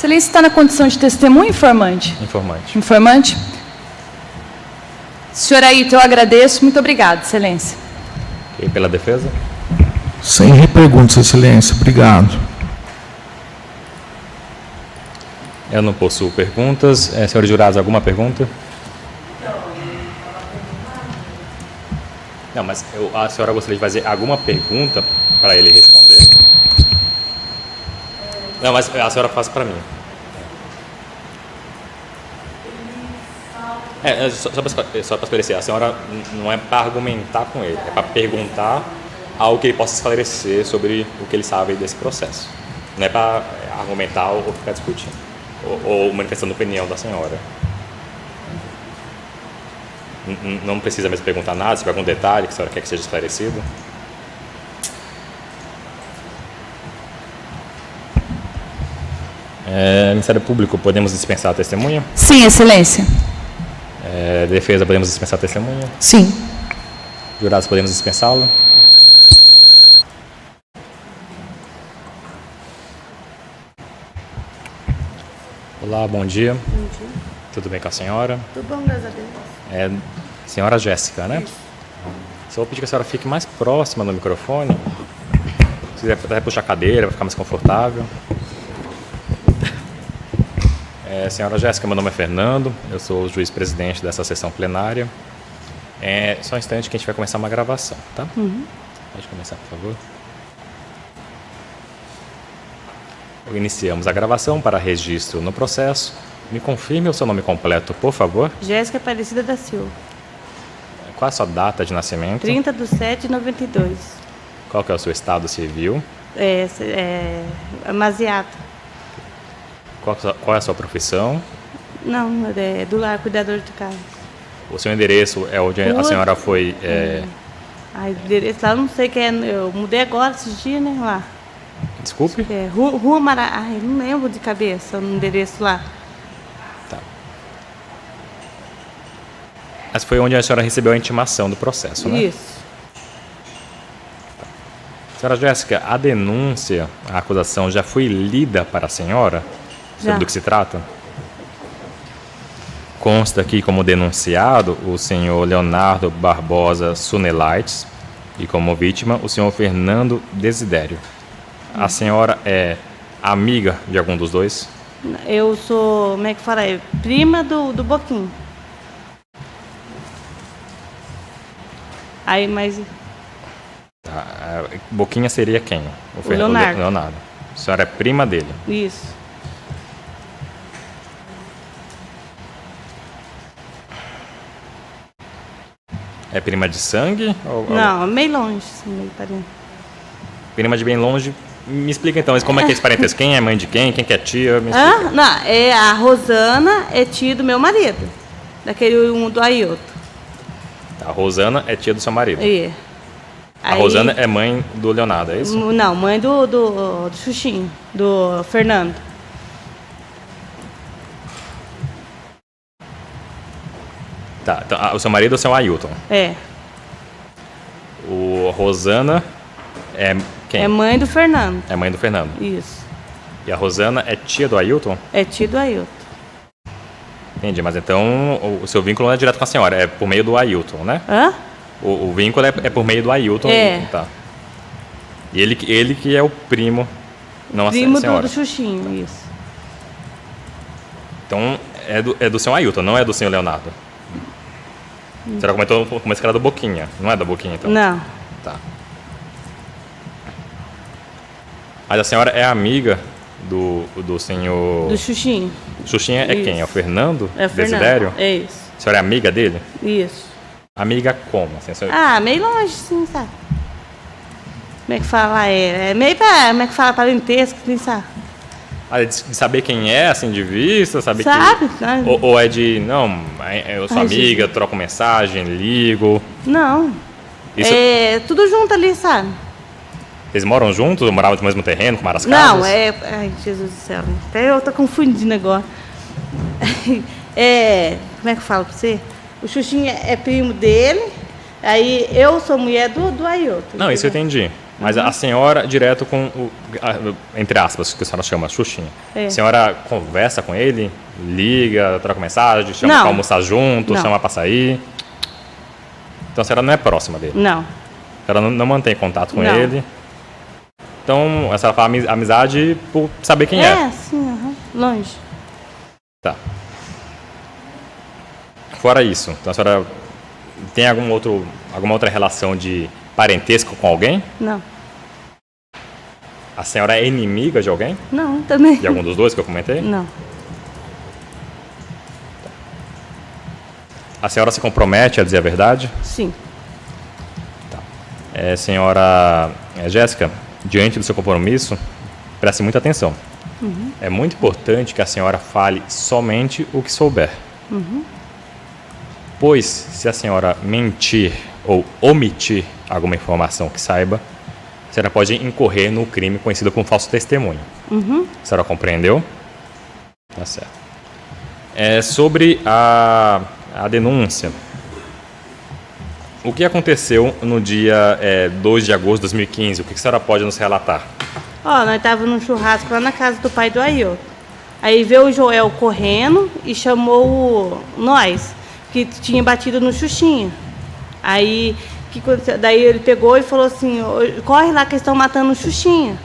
Excelência, está na condição de testemunha, informante? Informante. Informante? Senhor Ailton, eu agradeço. Muito obrigada, Excelência. E pela defesa? Sem reperguntas, Excelência. Obrigado. Eu não possuo perguntas. Senhores jurados, alguma pergunta? Não, mas a senhora gostaria de fazer alguma pergunta para ele responder? Não, mas a senhora faz para mim. Só para esclarecer, a senhora não é para argumentar com ele, é para perguntar algo que ele possa esclarecer sobre o que ele sabe desse processo. Não é para argumentar ou ficar discutindo, ou manifestando a opinião da senhora. Não precisa mesmo perguntar nada, se tiver algum detalhe que a senhora quer que seja esclarecido. Ministério Público, podemos dispensar a testemunha? Sim, Excelência. Defesa, podemos dispensar a testemunha? Sim. Jurados, podemos dispensá-la? Olá, bom dia. Bom dia. Tudo bem com a senhora? Tudo bom, graças a Deus. Senhora Jéssica, né? Isso. Só vou pedir que a senhora fique mais próxima do microfone. Se quiser até puxar a cadeira, vai ficar mais confortável. Senhora Jéssica, meu nome é Fernando, eu sou o juiz-presidente dessa sessão plenária. Só um instante que a gente vai começar uma gravação, tá? Pode começar, por favor. Iniciamos a gravação para registro no processo. Me confirme o seu nome completo, por favor. Jéssica Aparecida da Silva. Qual a sua data de nascimento? 30/7/92. Qual que é o seu estado civil? Amaziata. Qual é a sua profissão? Não, é do lar, cuidador de casa. O seu endereço é onde a senhora foi... Ai, endereço lá, eu não sei que é. Eu mudei agora esses dias, né? Lá. Desculpe? Rua Mara. Ai, não lembro de cabeça o endereço lá. Tá. Mas foi onde a senhora recebeu a intimação do processo, né? Isso. Senhora Jéssica, a denúncia, a acusação já foi lida para a senhora? Já. Sobre do que se trata? Consta aqui como denunciado o senhor Leonardo Barbosa Sunelaites e como vítima o senhor Fernando Desidério. A senhora é amiga de algum dos dois? Eu sou, como é que fala? Prima do Boquinho. Aí, mas Boquinha seria quem? O Leonardo. Leonardo. A senhora é prima dele? Isso. É prima de sangue? Não, meio longe, assim, meio parente. Prima de bem longe. Me explica então, como é que é esse parentesco? Quem é mãe de quem? Quem que é tia? Me explica. Não, a Rosana é tia do meu marido. Daquele do Ailton. A Rosana é tia do seu marido. A Aí, Rosana é mãe do Leonardo, é isso? Não, mãe do Xuxinho, do Fernando. Tá, então, o seu marido é o seu Ailton. O Rosana é quem? É mãe do Fernando. É mãe do Fernando. Isso. E a Rosana é tia do Ailton? É tia do Ailton. Entendi, mas então o seu vínculo não é direto com a senhora, é por meio do Ailton, né? Hã? O vínculo é por meio do Ailton. Tá. E ele que é o primo, não primo a senhora. do Xuxinho, isso. Então é do seu Ailton, não é do senhor Leonardo. A senhora comentou como esse cara do Boquinha, não é da Boquinha então? Não. Tá. Mas a senhora é amiga do senhor... Do Xuxinho. Xuxinha é quem? É o Fernando? É o Fernando. Desidério? É isso. A senhora é amiga dele? Isso. Amiga como? Assim, senhora... Meio longe, sim, sabe? Como é que fala? É meio pra... Como é que fala? Parentesco, sim, sabe? De saber quem é, assim, de vista, saber sabe? que... Ou é de, não, eu sou amiga, Jesus. Troco mensagem, ligo... Não. Isso... É tudo junto ali, sabe? Vocês moram juntos ou moravam no mesmo terreno, com várias casas? Não, ai, Jesus do céu. Até eu tô confundindo agora. Como é que eu falo pra você? O Xuxinha é primo dele, aí eu sou mulher do Ailton. Não, isso eu entendi. Mas a senhora, direto com entre aspas, que a senhora chama Xuxinha, É. a senhora conversa com ele, liga, troca mensagem, chama Não. para almoçar junto, Não. chama para sair? Então a senhora não é próxima dele? Não. A senhora não mantém contato com Não. ele? Então a senhora fala amizade por saber quem é? Sim, longe. Tá. Fora isso, então a senhora tem alguma outra relação de parentesco com alguém? Não. A senhora é inimiga de alguém? Não, também. De algum dos dois que eu comentei? Não. A senhora se compromete a dizer a verdade? Sim. Senhora Jéssica, diante do seu compromisso, preste muita atenção. É muito importante que a senhora fale somente o que souber. Pois, se a senhora mentir ou omitir alguma informação que saiba, a senhora pode incorrer no crime conhecido como falso testemunho. A senhora compreendeu? Tá certo. Sobre a denúncia. O que aconteceu no dia 2 de agosto de 2015? O que a senhora pode nos relatar? Nós estávamos num churrasco lá na casa do pai do Ailton. Aí veio o Joel correndo e chamou nós, que tinha batido no Xuxinha. Aí, daí ele pegou e falou assim, corre lá que eles estão matando o Xuxinha.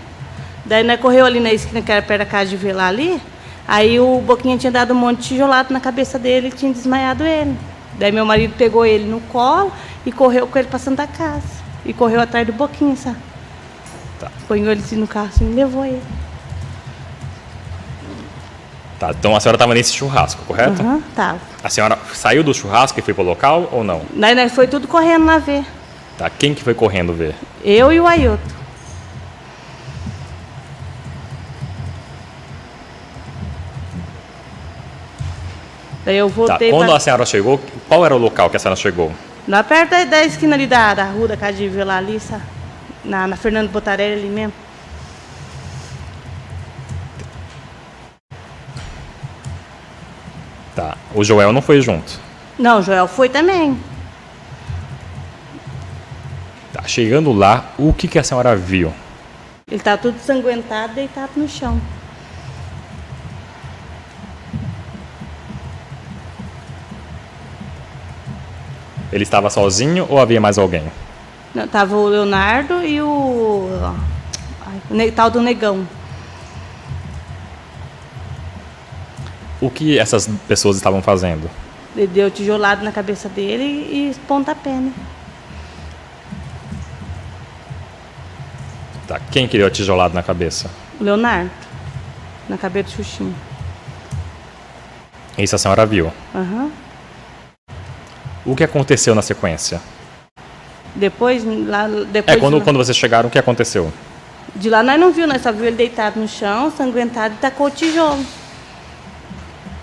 Daí nós correu ali na esquina, que era perto da casa de Vila ali. Aí o Boquinha tinha dado um monte de tijolado na cabeça dele e tinha desmaiado ele. Daí meu marido pegou ele no colo e correu com ele para Santa Casa. E correu atrás do Boquinha, sabe? Tá. Põe ele assim no carro assim, e levou ele. Tá, então a senhora estava nesse churrasco, correto? Tava. A senhora saiu do churrasco e foi para o local ou não? Daí nós foi tudo correndo lá ver. Tá, quem que foi correndo ver? Eu e o Ailton. Daí eu Tá, voltei quando a senhora chegou, qual era o local que a senhora chegou? lá perto da esquina ali da rua da casa de Vila ali, sabe? Na Fernando Botarelli ali mesmo. Tá, o Joel não foi junto. Não, o Joel foi também. Tá, chegando lá, o que a senhora viu? Ele tá todo sanguentado, deitado no chão. Ele estava sozinho ou havia mais alguém? Não, tava o Leonardo e tal do Negão. O que essas pessoas estavam fazendo? Ele deu tijolado na cabeça dele e pontapé, né? Tá, quem que deu a tijolada na cabeça? O Leonardo, na cabeça do Xuxinha. Isso a senhora viu. Aham. O que aconteceu na sequência? Depois, Quando vocês chegaram, o que aconteceu? de lá nós não viu, nós só viu ele deitado no chão, sanguentado e tacou o tijolo.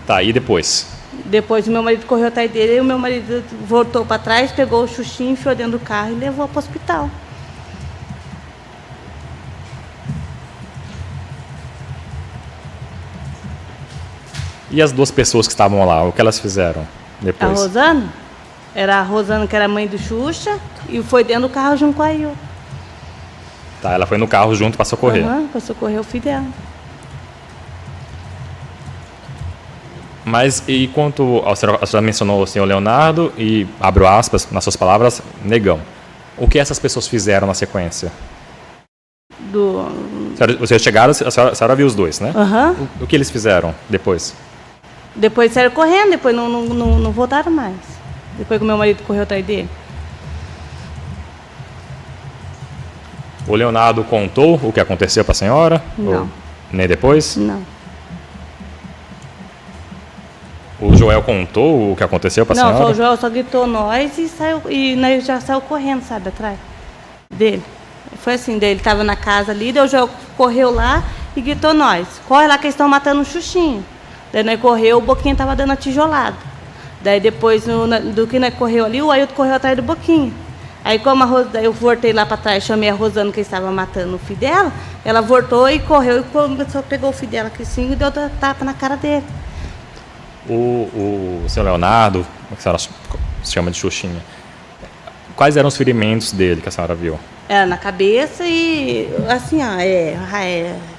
Tá, e depois? Depois o meu marido correu atrás dele e o meu marido voltou para trás, pegou o Xuxinha, enfiou dentro do carro e levou para o hospital. E as duas pessoas que estavam lá, o que elas fizeram A depois? Rosana, era a Rosana que era mãe do Xuxa e foi dentro do carro junto com a Ailton. Tá, ela foi no carro junto para socorrer. Para socorrer o filho dela. Mas e quanto a senhora mencionou o senhor Leonardo e, abro aspas, nas suas palavras, Negão. O que essas pessoas fizeram na sequência? Vocês chegaram, a senhora viu os dois, né? Aham. O que eles fizeram depois? Depois saíram correndo, depois não voltaram mais. Depois que o meu marido correu atrás dele. O Leonardo contou o que aconteceu para a senhora? Não. Ou nem depois? Não. O Joel contou o que aconteceu para a Não, senhora? só o Joel só gritou nós e saiu, e nós já saiu correndo, sabe, atrás dele. Foi assim, daí ele estava na casa ali, daí o Joel correu lá e gritou nós. Corre lá que eles estão matando o Xuxinha. Daí nós correu, o Boquinha estava dando a tijolada. Daí depois do que nós correu ali, o Ailton correu atrás do Boquinha. Aí como daí eu voltei lá para trás, chamei a Rosana que estava matando o filho dela, ela voltou e correu e começou, pegou o filho dela aqui assim e deu tapa na cara dele. O senhor Leonardo, que a senhora se chama de Xuxinha, quais eram os ferimentos dele que a senhora viu? Era na cabeça e, assim, ó,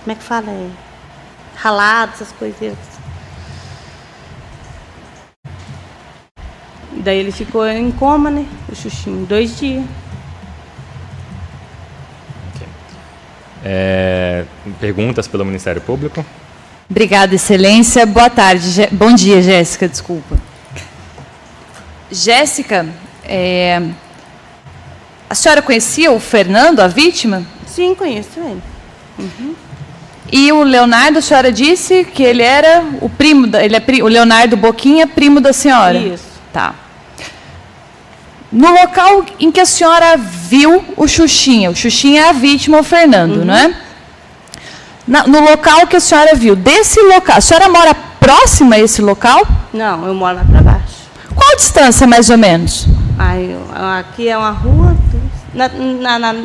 como é que fala? Ralado, essas coisas. Daí ele ficou em coma, né? O Xuxinho, 2 dias. Perguntas pelo Ministério Público? Obrigada, Excelência. Boa tarde. Bom dia, Jéssica, desculpa. Jéssica, a senhora conhecia o Fernando, a vítima? Sim, conheço ele. E o Leonardo, a senhora disse que ele era o primo, o Leonardo Boquinha, primo da senhora? Isso. Tá. No local em que a senhora viu o Xuxinha é a vítima, o Fernando, não é? No local que a senhora viu, desse local, a senhora mora próxima a esse local? Não, eu moro lá para baixo. Qual a distância, mais ou menos? Aqui é uma rua,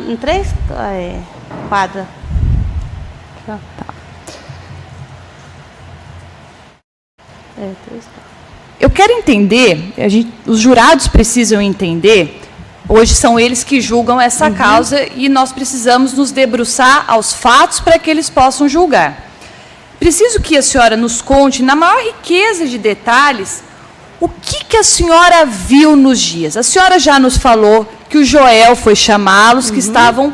em 3 quadras. Tá. 3 quadras. Eu quero entender, os jurados precisam entender, hoje são eles que julgam essa causa e nós precisamos nos debruçar aos fatos para que eles possam julgar. Preciso que a senhora nos conte, na maior riqueza de detalhes, o que a senhora viu nos dias. A senhora já nos falou que o Joel foi chamá-los, que estavam,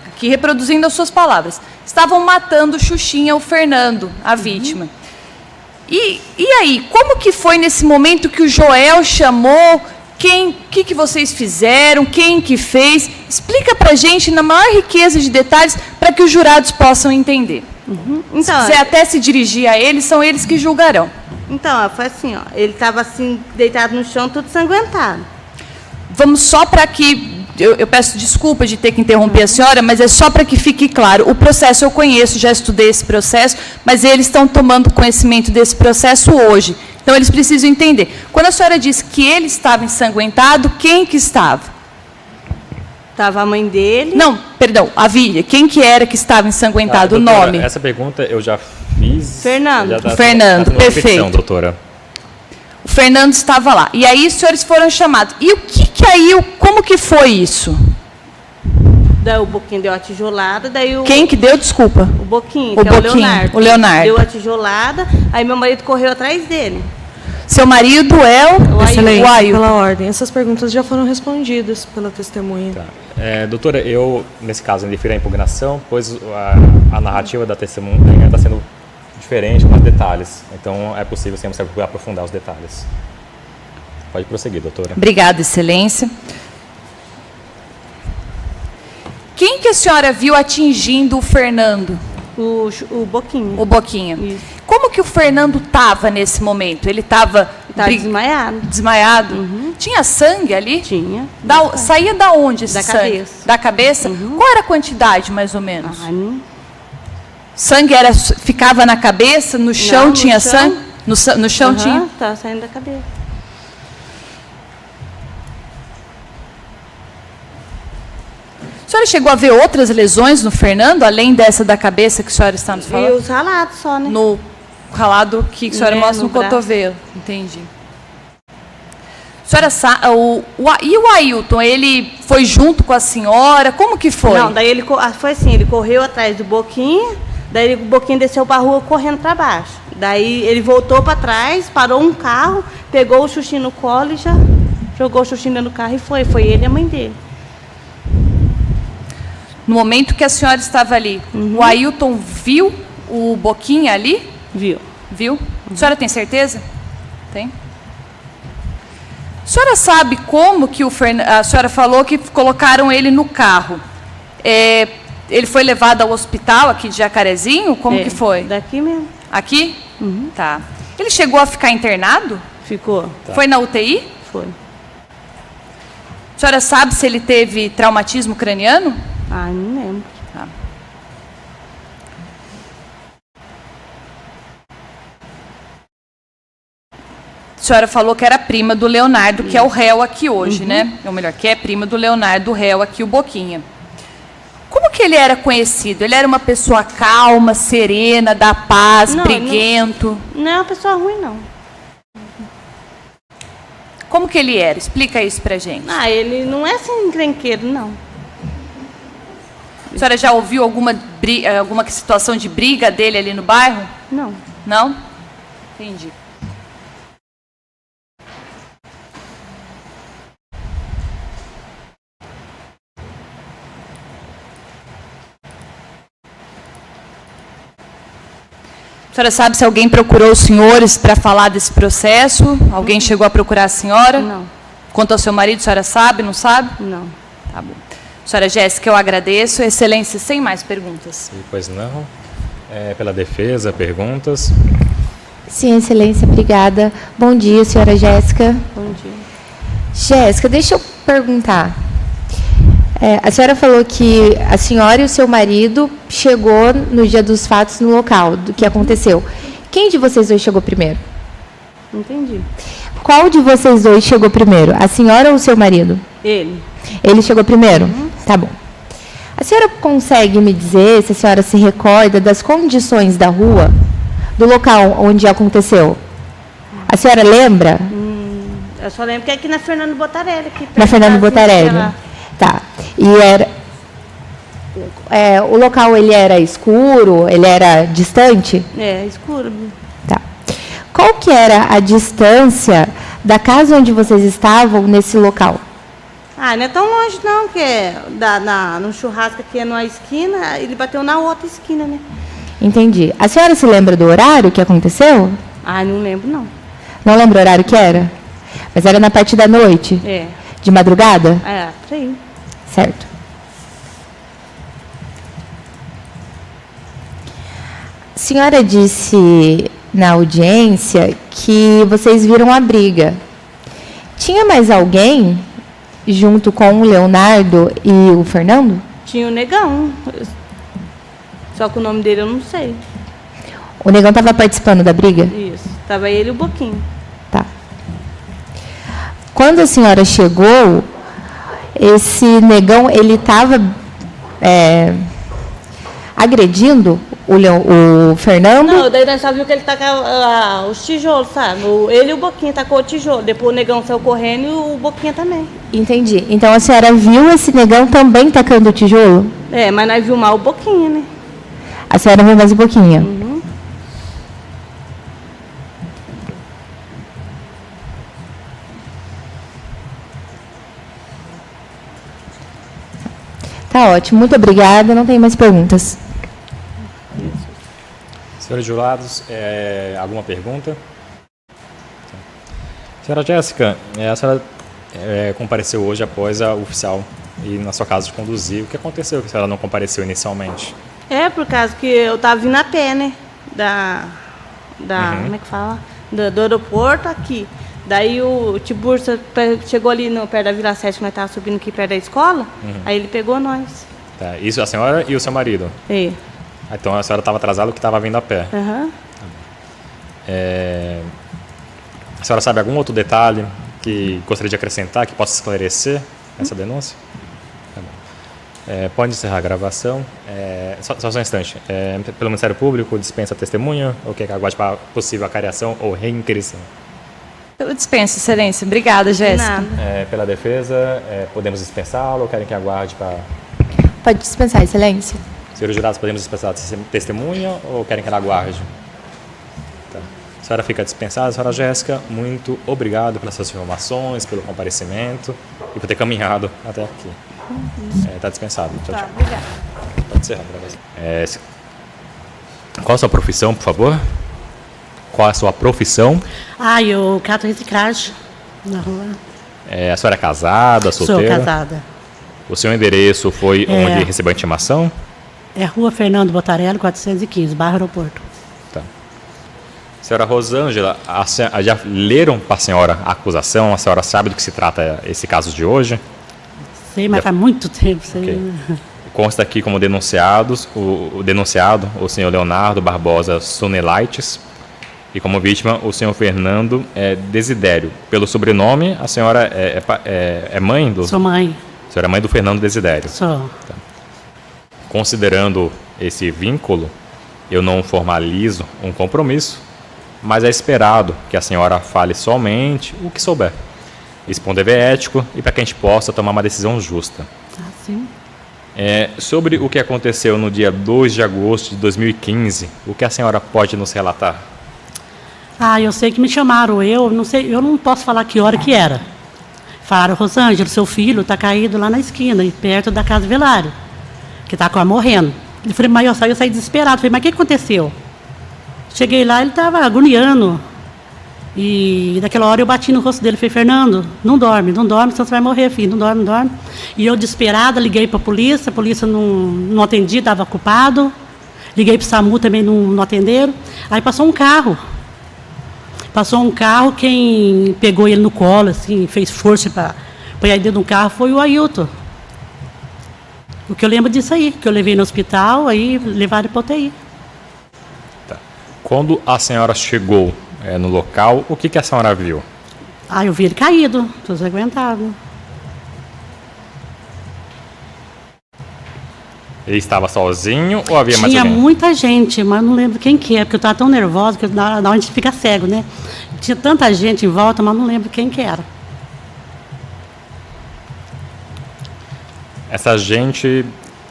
aqui reproduzindo as suas palavras, estavam matando o Xuxinha, o Fernando, a vítima. E aí, como que foi nesse momento que o Joel chamou? O que vocês fizeram? Quem que fez? Explica pra gente na maior riqueza de detalhes para que os jurados possam entender. Então, se quiser até se dirigir a eles, são eles que julgarão. Então, foi assim, ó, ele estava assim, deitado no chão, todo ensanguentado. Vamos só para que... Eu peço desculpa de ter que interromper a senhora, mas é só para que fique claro. O processo eu conheço, já estudei esse processo, mas eles estão tomando conhecimento desse processo hoje. Então, eles precisam entender. Quando a senhora disse que ele estava ensanguentado, quem que estava? Estava a mãe dele. Não, perdão, a Vilha. Quem que era que estava ensanguentado? Doutora, o nome? Essa pergunta eu já fiz. Fernando. Fernando, perfeito. Doutora. O Fernando estava lá. E aí os senhores foram chamados. E o que aí, como que foi isso? Daí o Boquinha deu a tijolada, daí Quem que deu, desculpa? O Boquinha, o que Boquinha, é o Leonardo. Deu a tijolada, aí meu marido correu atrás dele. Seu marido é o Excelência, pela ordem. Essas perguntas já foram respondidas pela testemunha. Tá. Doutora, eu, nesse caso, indefiro a impugnação, pois a narrativa da testemunha está sendo diferente, com detalhes. Então, é possível, sim, você aprofundar os detalhes. Pode prosseguir, doutora. Obrigada, Excelência. Quem que a senhora viu atingindo o Fernando? O Boquinha. O Boquinha. Isso. Como que o Fernando estava nesse momento? Ele estava desmaiado. Desmaiado? Tinha sangue ali? Tinha. Saía da onde esse da sangue? Cabeça. Da cabeça? Qual era a quantidade, mais ou menos? Não. Sangue ficava na cabeça? No chão tinha sangue? No chão tinha? Estava saindo da cabeça. A senhora chegou a ver outras lesões no Fernando, além dessa da cabeça que a senhora está nos falando? E os ralados só, né? No ralado que a senhora mostra no braço. cotovelo. Entendi. A senhora sabe, e o Ailton, ele foi junto com a senhora? Como que foi? Não, daí foi assim, ele correu atrás do Boquinha, daí o Boquinha desceu para a rua correndo para baixo. Daí ele voltou para trás, parou um carro, pegou o Xuxinha no colo e já jogou o Xuxinha no carro e foi. Foi ele e a mãe dele. No momento que a senhora estava ali, o Ailton viu o Boquinha ali? Viu. Viu? A senhora tem certeza? Tem? A senhora sabe como que a senhora falou que colocaram ele no carro? Ele foi levado ao hospital aqui de Jacarezinho? Como que foi? Daqui mesmo. Aqui? Tá. Ele chegou a ficar internado? Ficou. Tá. Foi na UTI? Foi. A senhora sabe se ele teve traumatismo craniano? Não lembro. Tá. A senhora falou que era prima do Leonardo, que é o réu aqui hoje, né? Ou melhor, que é prima do Leonardo, o réu aqui, o Boquinha. Como que ele era conhecido? Ele era uma pessoa calma, serena, da paz, briguento? Não é uma pessoa ruim, não. Como que ele era? Explica isso pra gente. Ele não é assim encrenqueiro, não. senhora já ouviu alguma situação de briga dele ali no bairro? Não. Não? Entendi. A senhora sabe se alguém procurou os senhores para falar desse processo? Alguém chegou a procurar a senhora? Não. Quanto ao seu marido, a senhora sabe, não sabe? Não. Tá bom. Senhora Jéssica, eu agradeço. Excelência, sem mais perguntas. Pois não. Pela defesa, perguntas. Sim, Excelência, obrigada. Bom dia, senhora Jéssica. Bom dia. Jéssica, deixa eu perguntar. A senhora falou que a senhora e o seu marido chegou no dia dos fatos no local, do que aconteceu. Quem de vocês dois chegou primeiro? Entendi. Qual de vocês dois chegou primeiro? A senhora ou o seu marido? Ele. Ele chegou primeiro? Tá bom. A senhora consegue me dizer, se a senhora se recorda, das condições da rua, do local onde aconteceu? A senhora lembra? Eu só lembro que é aqui na Fernando Botarelli. Aqui Na Fernando Botarelli. Tá. E era... o local, ele era escuro? Ele era distante? É, escuro. Tá. Qual que era a distância da casa onde vocês estavam nesse local? Ah, não é tão longe não, que no churrasco aqui numa esquina, ele bateu na outra esquina, né? Entendi. A senhora se lembra do horário que aconteceu? Ah, não lembro não. Não lembra o horário que era? Mas era na parte da noite? É. De madrugada? É, por aí. Certo. A senhora disse na audiência que vocês viram a briga. Tinha mais alguém junto com o Leonardo e o Fernando? Tinha o Negão. Só que o nome dele eu não sei. O Negão estava participando da briga? Isso. Tava ele e o Boquinho. Tá. Quando a senhora chegou, esse Negão, ele estava agredindo o Fernando? Não, daí nós só viu que ele tacava os tijolos, sabe? Ele e o Boquinha tacou o tijolo. Depois o Negão saiu correndo e o Boquinha também. Entendi. Então a senhora viu esse Negão também tacando o tijolo? É, mas nós viu mal o Boquinha, né? A senhora viu mais um pouquinho? Uhum. Tá ótimo. Muito obrigada. Não tem mais perguntas. Senhores jurados, alguma pergunta? Senhora Jéssica, a senhora compareceu hoje após a oficial ir na sua casa de conduzir. O que aconteceu que a senhora não compareceu inicialmente? É, por causa que eu tava vindo a pé, né? Como é que fala? Do aeroporto aqui. Daí o Tiburcio chegou ali perto da Vila 7, que nós tava subindo aqui perto da escola. Aí ele pegou nós. Tá, isso a senhora e o seu marido? É. Então a senhora estava atrasada porque estava vindo a pé. Aham. A senhora sabe algum outro detalhe que gostaria de acrescentar, que possa esclarecer essa denúncia? Tá bom. Pode encerrar a gravação. Só um instante. Pelo Ministério Público, dispensa a testemunha ou quer que aguarde para possível acariação ou reinquirição? Eu dispenso, Excelência. Obrigada, Jéssica. Nada. Pela defesa, podemos dispensá-lo ou querem que aguarde para... Pode dispensar, Excelência. Senhores jurados, podemos dispensar a testemunha ou querem que ela aguarde? Tá. A senhora fica dispensada. Senhora Jéssica, muito obrigado pelas suas informações, pelo comparecimento e por ter caminhado até aqui. Está dispensado. Tchau, tchau. Obrigada. Pode encerrar a gravação. Qual a sua profissão, por favor? Qual a sua profissão? Eu cato reciclagem na rua. A senhora é casada, solteira? Sou casada. O seu endereço foi onde recebeu a intimação? É Rua Fernando Botarelli, 415, bairro Aeroporto. Tá. Senhora Rosângela, já leram para a senhora a acusação? A senhora sabe do que se trata esse caso de hoje? Sei, mas faz muito tempo. Okay. Consta aqui como denunciados o denunciado, o senhor Leonardo Barbosa Sonelaites, e como vítima, o senhor Fernando Desidério. Pelo sobrenome, a senhora é mãe do... Sou mãe. A senhora é mãe do Fernando Desidério. Sou. Tá. Considerando esse vínculo, eu não formalizo um compromisso, mas é esperado que a senhora fale somente o que souber. Isso para um dever ético e para que a gente possa tomar uma decisão justa. Sim. Sobre o que aconteceu no dia 2 de agosto de 2015, o que a senhora pode nos relatar? Eu sei que me chamaram, eu não posso falar que hora que era. Falaram, Rosângela, seu filho está caído lá na esquina, perto da casa Velário, que está quase morrendo. Eu falei, mas eu saí desesperado. Falei, mas o que aconteceu? Cheguei lá, ele estava agoniando. E naquela hora eu bati no rosto dele. Falei, Fernando, não dorme, senão você vai morrer, filho, não dorme, não dorme. E eu, desesperada, liguei para a polícia não atendia, estava ocupado. Liguei para o SAMU, também não atenderam. Aí passou um carro. Quem pegou ele no colo, assim, fez força para pôr ele dentro do carro, foi o Ailton. O que eu lembro disso aí, que eu levei no hospital, aí levaram para UTI. Tá. Quando a senhora chegou no local, o que a senhora viu? Eu vi ele caído, desaguentado. Ele estava sozinho ou havia mais Tinha alguém? muita gente, mas não lembro quem que é, porque eu estava tão nervosa que na hora a gente fica cego, né? Tinha tanta gente em volta, mas não lembro quem que era. Essa gente,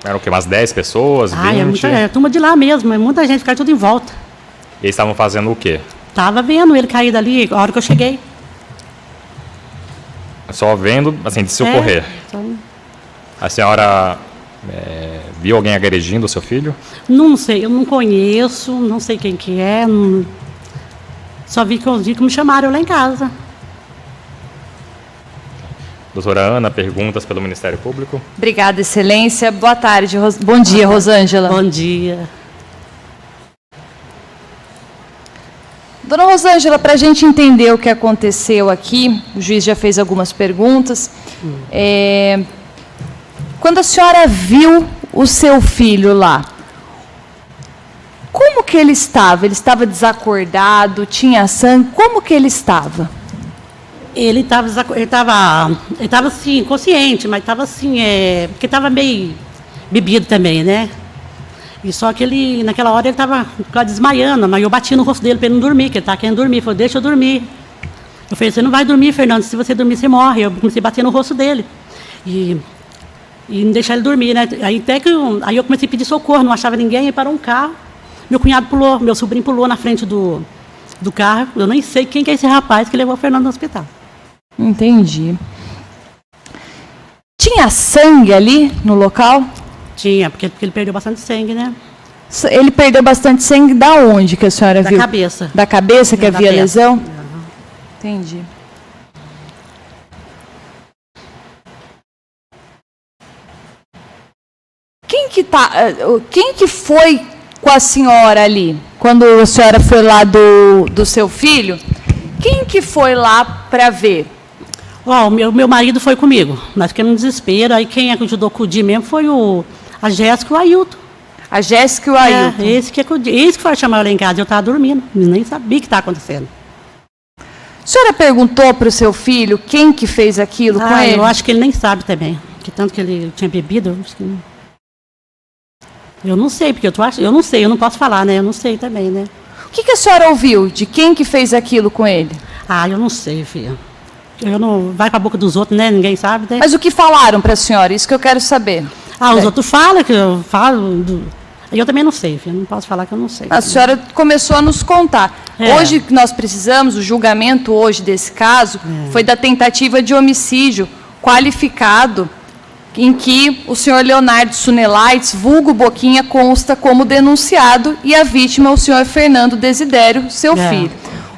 eram o quê? Umas 10 pessoas, 20? É turma de lá mesmo, é muita gente, ficaram tudo em volta. E eles estavam fazendo o quê? Tava vendo ele cair dali, a hora que eu cheguei. Só vendo, assim, de socorrer. Então, A senhora viu alguém agredindo o seu filho? não sei, eu não conheço, não sei quem que é. Só vi que me chamaram lá em casa. Doutora Ana, perguntas pelo Ministério Público? Obrigada, Excelência. Boa tarde. Bom dia, Rosângela. Bom dia. Dona Rosângela, para a gente entender o que aconteceu aqui, o juiz já fez algumas perguntas. Quando a senhora viu o seu filho lá, como que ele estava? Ele estava desacordado, tinha sangue? Como que ele estava? Ele estava assim, consciente, mas estava assim, porque estava meio bebido também, né? E só que ele, naquela hora, ele estava quase desmaiando, mas eu bati no rosto dele para ele não dormir, que ele estava querendo dormir. Ele falou, deixa eu dormir. Eu falei, você não vai dormir, Fernando, se você dormir, você morre. Eu comecei a bater no rosto dele. E não deixar ele dormir, né? Aí eu comecei a pedir socorro, não achava ninguém, aí parou um carro. Meu cunhado pulou, meu sobrinho pulou na frente do carro. Eu nem sei quem que é esse rapaz que levou o Fernando no hospital. Entendi. Tinha sangue ali no local? Tinha, porque ele perdeu bastante sangue, né? Ele perdeu bastante sangue da onde que a senhora viu? Da cabeça. Da cabeça que Da havia cabeça. lesão? Uhum. Entendi. Quem que foi com a senhora ali? Quando a senhora foi lá do seu filho, quem que foi lá para ver? O meu marido foi comigo. Nós ficamos no desespero. Aí quem ajudou a acudir mesmo foi a Jéssica e o Ailton. A Jéssica e o Ailton. Esse que foi chamar eu lá em casa. Eu estava dormindo. Eu nem sabia o que estava acontecendo. A senhora perguntou para o seu filho quem que fez aquilo com ele? Eu acho que ele nem sabe também. Que tanto que ele tinha bebido. Eu não sei, porque eu não sei, eu não posso falar, né? Eu não sei também, né? O que a senhora ouviu de quem que fez aquilo com ele? Eu não sei, filha. Eu não vai para a boca dos outros, né? Ninguém sabe, né? Mas o que falaram para a senhora? Isso que eu quero saber. Os outros falam que eu falo. Eu também não sei, filha. Não posso falar que eu não sei. A senhora começou a nos contar. Hoje que nós precisamos, o julgamento hoje desse caso foi da tentativa de homicídio qualificado, em que o senhor Leonardo Sunelaites, vulgo Boquinha, consta como denunciado e a vítima é o senhor Fernando Desidério, seu filho.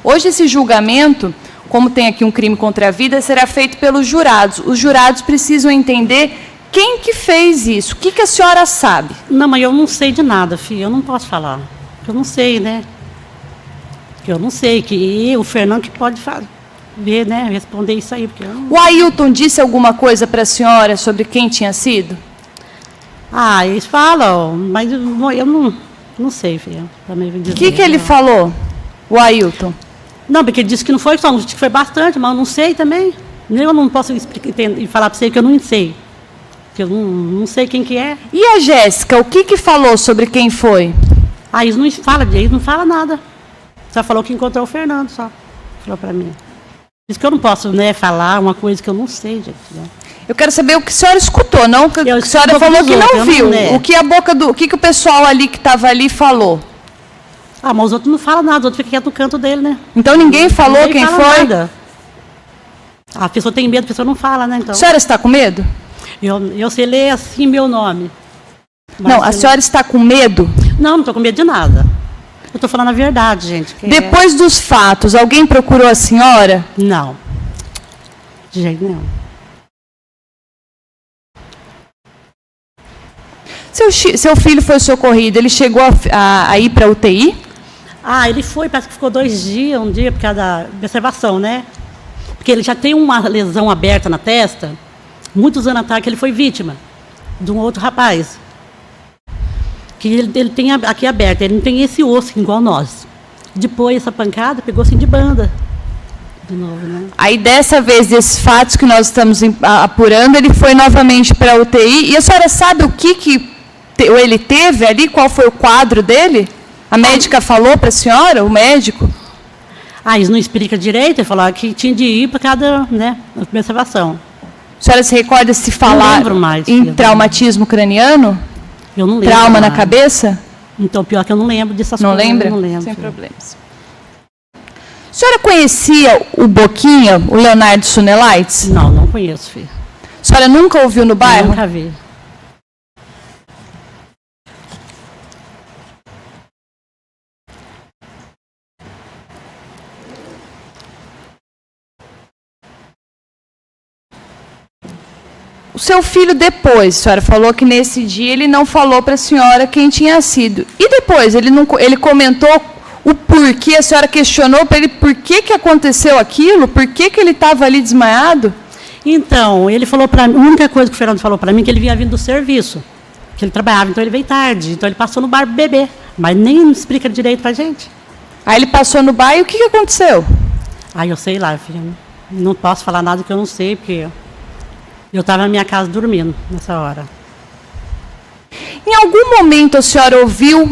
Hoje esse julgamento, como tem aqui um crime contra a vida, será feito pelos jurados. Os jurados precisam entender quem que fez isso. O que a senhora sabe? Não, mas eu não sei de nada, filha. Eu não posso falar. Eu não sei, né? Eu não sei. Que o Fernando que pode ver, né? Responder isso aí. Porque O Ailton disse alguma coisa para a senhora sobre quem tinha sido? Eles falam, mas eu não sei, filha. O que ele falou, o Ailton? Não, porque ele disse que não foi só, que foi bastante, mas eu não sei também. Eu não posso falar para você que eu não sei. Que eu não sei quem que é. E a Jéssica, o que falou sobre quem foi? Eles não falam nada. Só falou que encontrou o Fernando, só. Falou para mim. Diz que eu não posso, né, falar uma coisa que eu não sei, gente. Né? Eu quero saber o que a senhora escutou, não o que a senhora falou que não viu. O que o que o pessoal ali que estava ali falou? Ah, mas os outros não falam nada, os outros ficam quietos no canto dele, né? Então ninguém falou Ninguém quem fala foi? nada. A pessoa tem medo, a pessoa não fala, né? Então, A senhora está com medo? eu sei ler assim meu nome. Mas Não, a senhora está com medo? Não estou com medo de nada. Eu estou falando a verdade, gente. Depois dos fatos, alguém procurou a senhora? Não. De jeito nenhum. Seu filho foi socorrido, ele chegou a ir para a UTI? Ah, ele foi, parece que ficou 2 dias, um dia por causa da observação, né? Porque ele já tem uma lesão aberta na testa, muitos anos atrás que ele foi vítima de um outro rapaz. Que ele tem aqui aberto, ele não tem esse osso igual nós. Depois, essa pancada pegou assim de banda. De novo, né? Aí, dessa vez, desses fatos que nós estamos apurando, ele foi novamente para a UTI. E a senhora sabe o que ele teve ali? Qual foi o quadro dele? A médica falou para a senhora, o médico? Ah, eles não explicam direito, ele falou que tinha de ir por causa, né, da observação. A senhora se recorda se falar em traumatismo craniano? Eu não lembro. Trauma na cabeça? Então, pior que eu não lembro dessas não coisas. Lembra? Não lembro. Sem problemas. A senhora conhecia o Boquinha, o Leonardo Sunelaites? Não, não conheço, filho. A senhora nunca ouviu no bairro? Nunca vi. O seu filho depois, a senhora falou que nesse dia ele não falou para a senhora quem tinha sido. E depois, ele comentou o porquê, a senhora questionou para ele por que aconteceu aquilo? Por que ele estava ali desmaiado? Então, ele falou para mim, a única coisa que o Fernando falou para mim é que ele vinha vindo do serviço, que ele trabalhava, então ele veio tarde, então ele passou no bar beber, mas nem explica direito para a gente. Aí ele passou no bar e o que aconteceu? Ah, eu sei lá, filha, não posso falar nada que eu não sei, porque eu estava na minha casa dormindo nessa hora. Em algum momento a senhora ouviu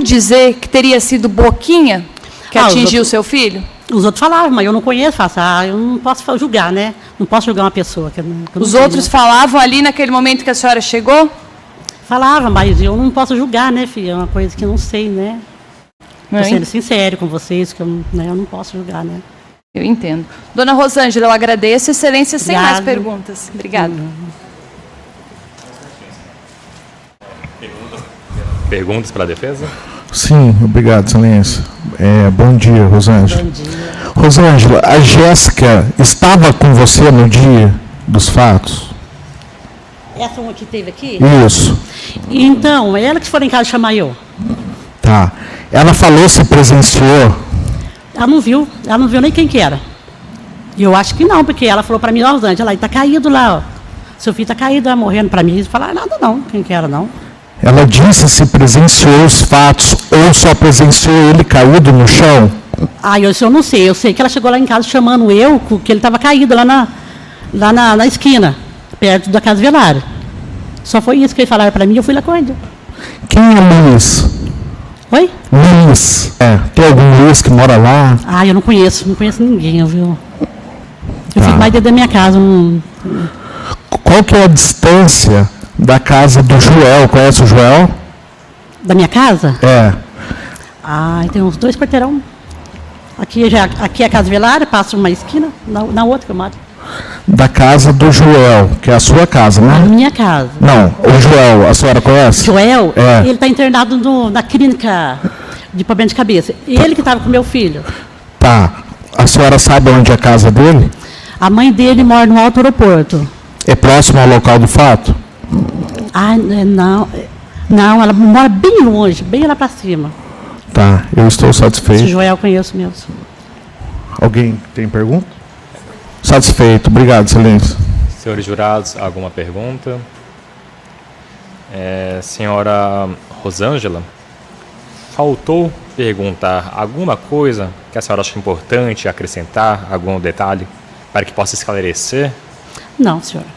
dizer que teria sido Boquinha que atingiu o seu filho? Os outros falavam, mas eu não conheço, eu não posso julgar, né? Não posso julgar uma pessoa. Que eu não Os sei, outros né? falavam ali naquele momento que a senhora chegou? Falava, mas eu não posso julgar, né, filha? É uma coisa que eu não sei, né? Estou sendo sincero com vocês, que eu não posso julgar, né? Eu entendo. Dona Rosângela, eu agradeço. Excelência, sem mais perguntas. Obrigada. Perguntas para a defesa? Sim, obrigado, Excelência. Bom dia, Rosângela. Bom dia. Rosângela, a Jéssica estava com você no dia dos fatos? Essa uma que teve aqui? Isso. Então, ela que foi em casa chamar eu. Tá. Ela falou se presenciou? Ela não viu nem quem que era. E eu acho que não, porque ela falou para mim, ó, Rosângela, ele tá caído lá, ó. Seu filho tá caído lá, morrendo para mim. E falar nada não, quem que era não. Ela disse se presenciou os fatos ou só presenciou ele caído no chão? Ah, isso eu não sei. Eu sei que ela chegou lá em casa chamando eu, que ele estava caído lá na esquina, perto da casa velária. Só foi isso que eles falaram para mim, eu fui lá com ele. Quem é Luiz? Oi? Luiz. Tem algum Luiz que mora lá? Ah, eu não conheço ninguém, viu? Eu fico mais dentro da minha casa. Qual que é a distância da casa do Joel? Conhece o Joel? Da minha casa? É. Ah, tem uns 2 quarteirão. Aqui é a casa velária, passa uma esquina, na outra que eu moro. Da casa do Joel, que é a sua casa, né? Na minha casa. Não, o Joel, a senhora conhece? Joel, É. ele está internado na clínica de problema de cabeça. Ele que estava com meu filho. Tá. A senhora sabe onde é a casa dele? A mãe dele mora no Alto Aeroporto. É próximo ao local do fato? Ah, não. Não, ela mora bem longe, bem lá para cima. Tá, eu estou satisfeito. Esse Joel eu conheço mesmo. Alguém tem pergunta? Satisfeito. Obrigado, Excelência. Senhores jurados, alguma pergunta? Senhora Rosângela, faltou perguntar alguma coisa que a senhora acha importante acrescentar, algum detalhe, para que possa esclarecer? Não, senhora.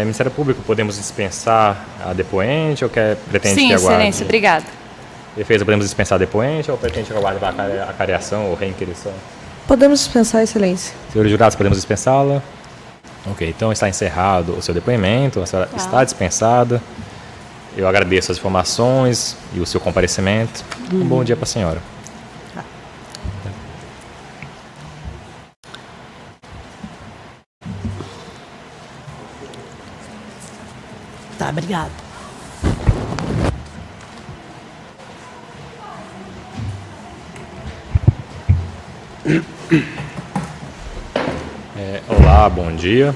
Ministério Público, podemos dispensar a depoente ou pretende Sim, que aguarde? Excelência, obrigada. Defesa, podemos dispensar a depoente ou pretende que aguarde a cariação ou reinquirição? Podemos dispensar, Excelência. Senhores jurados, podemos dispensá-la? Ok, então está encerrado o seu depoimento, a senhora está dispensada. Eu agradeço as informações e o seu comparecimento. Um bom dia para a senhora. Tá, obrigada. Olá, bom dia.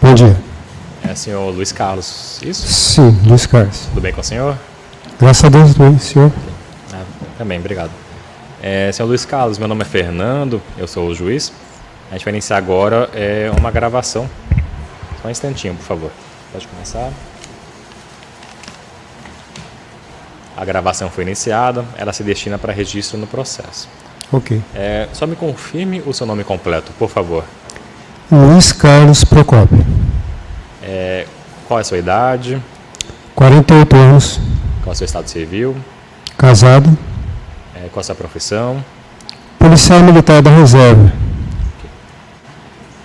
Bom dia. É o senhor Luiz Carlos, isso? Sim, Luiz Carlos. Tudo bem com o senhor? Graças a Deus, bem, senhor. Também, obrigado. Senhor Luiz Carlos, meu nome é Fernando, eu sou o juiz. A gente vai iniciar agora uma gravação. Só um instantinho, por favor. Pode começar. A gravação foi iniciada, ela se destina para registro no processo. Ok. Só me confirme o seu nome completo, por favor. Luiz Carlos Procópio. Qual é a sua idade? 48 anos. Qual é o seu estado civil? Casado. Qual a sua profissão? Policial militar da reserva.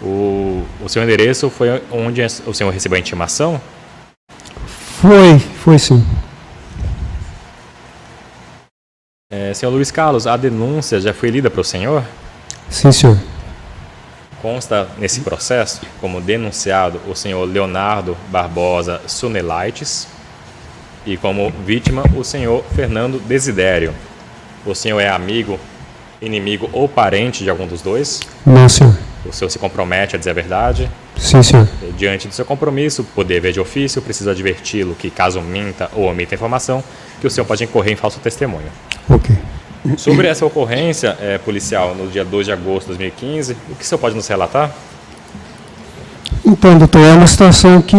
O seu endereço foi onde o senhor recebeu a intimação? Foi sim. Senhor Luiz Carlos, a denúncia já foi lida para o senhor? Sim, senhor. Consta nesse processo como denunciado o senhor Leonardo Barbosa Sunelaites e como vítima o senhor Fernando Desidério. O senhor é amigo, inimigo ou parente de algum dos dois? Não, senhor. O senhor se compromete a dizer a verdade? Sim, senhor. Diante do seu compromisso, por dever de ofício, preciso adverti-lo que, caso minta ou omita informação, que o senhor pode incorrer em falso testemunho. Ok. Sobre essa ocorrência policial no dia 2 de agosto de 2015, o que o senhor pode nos relatar? Então, doutor, é uma situação que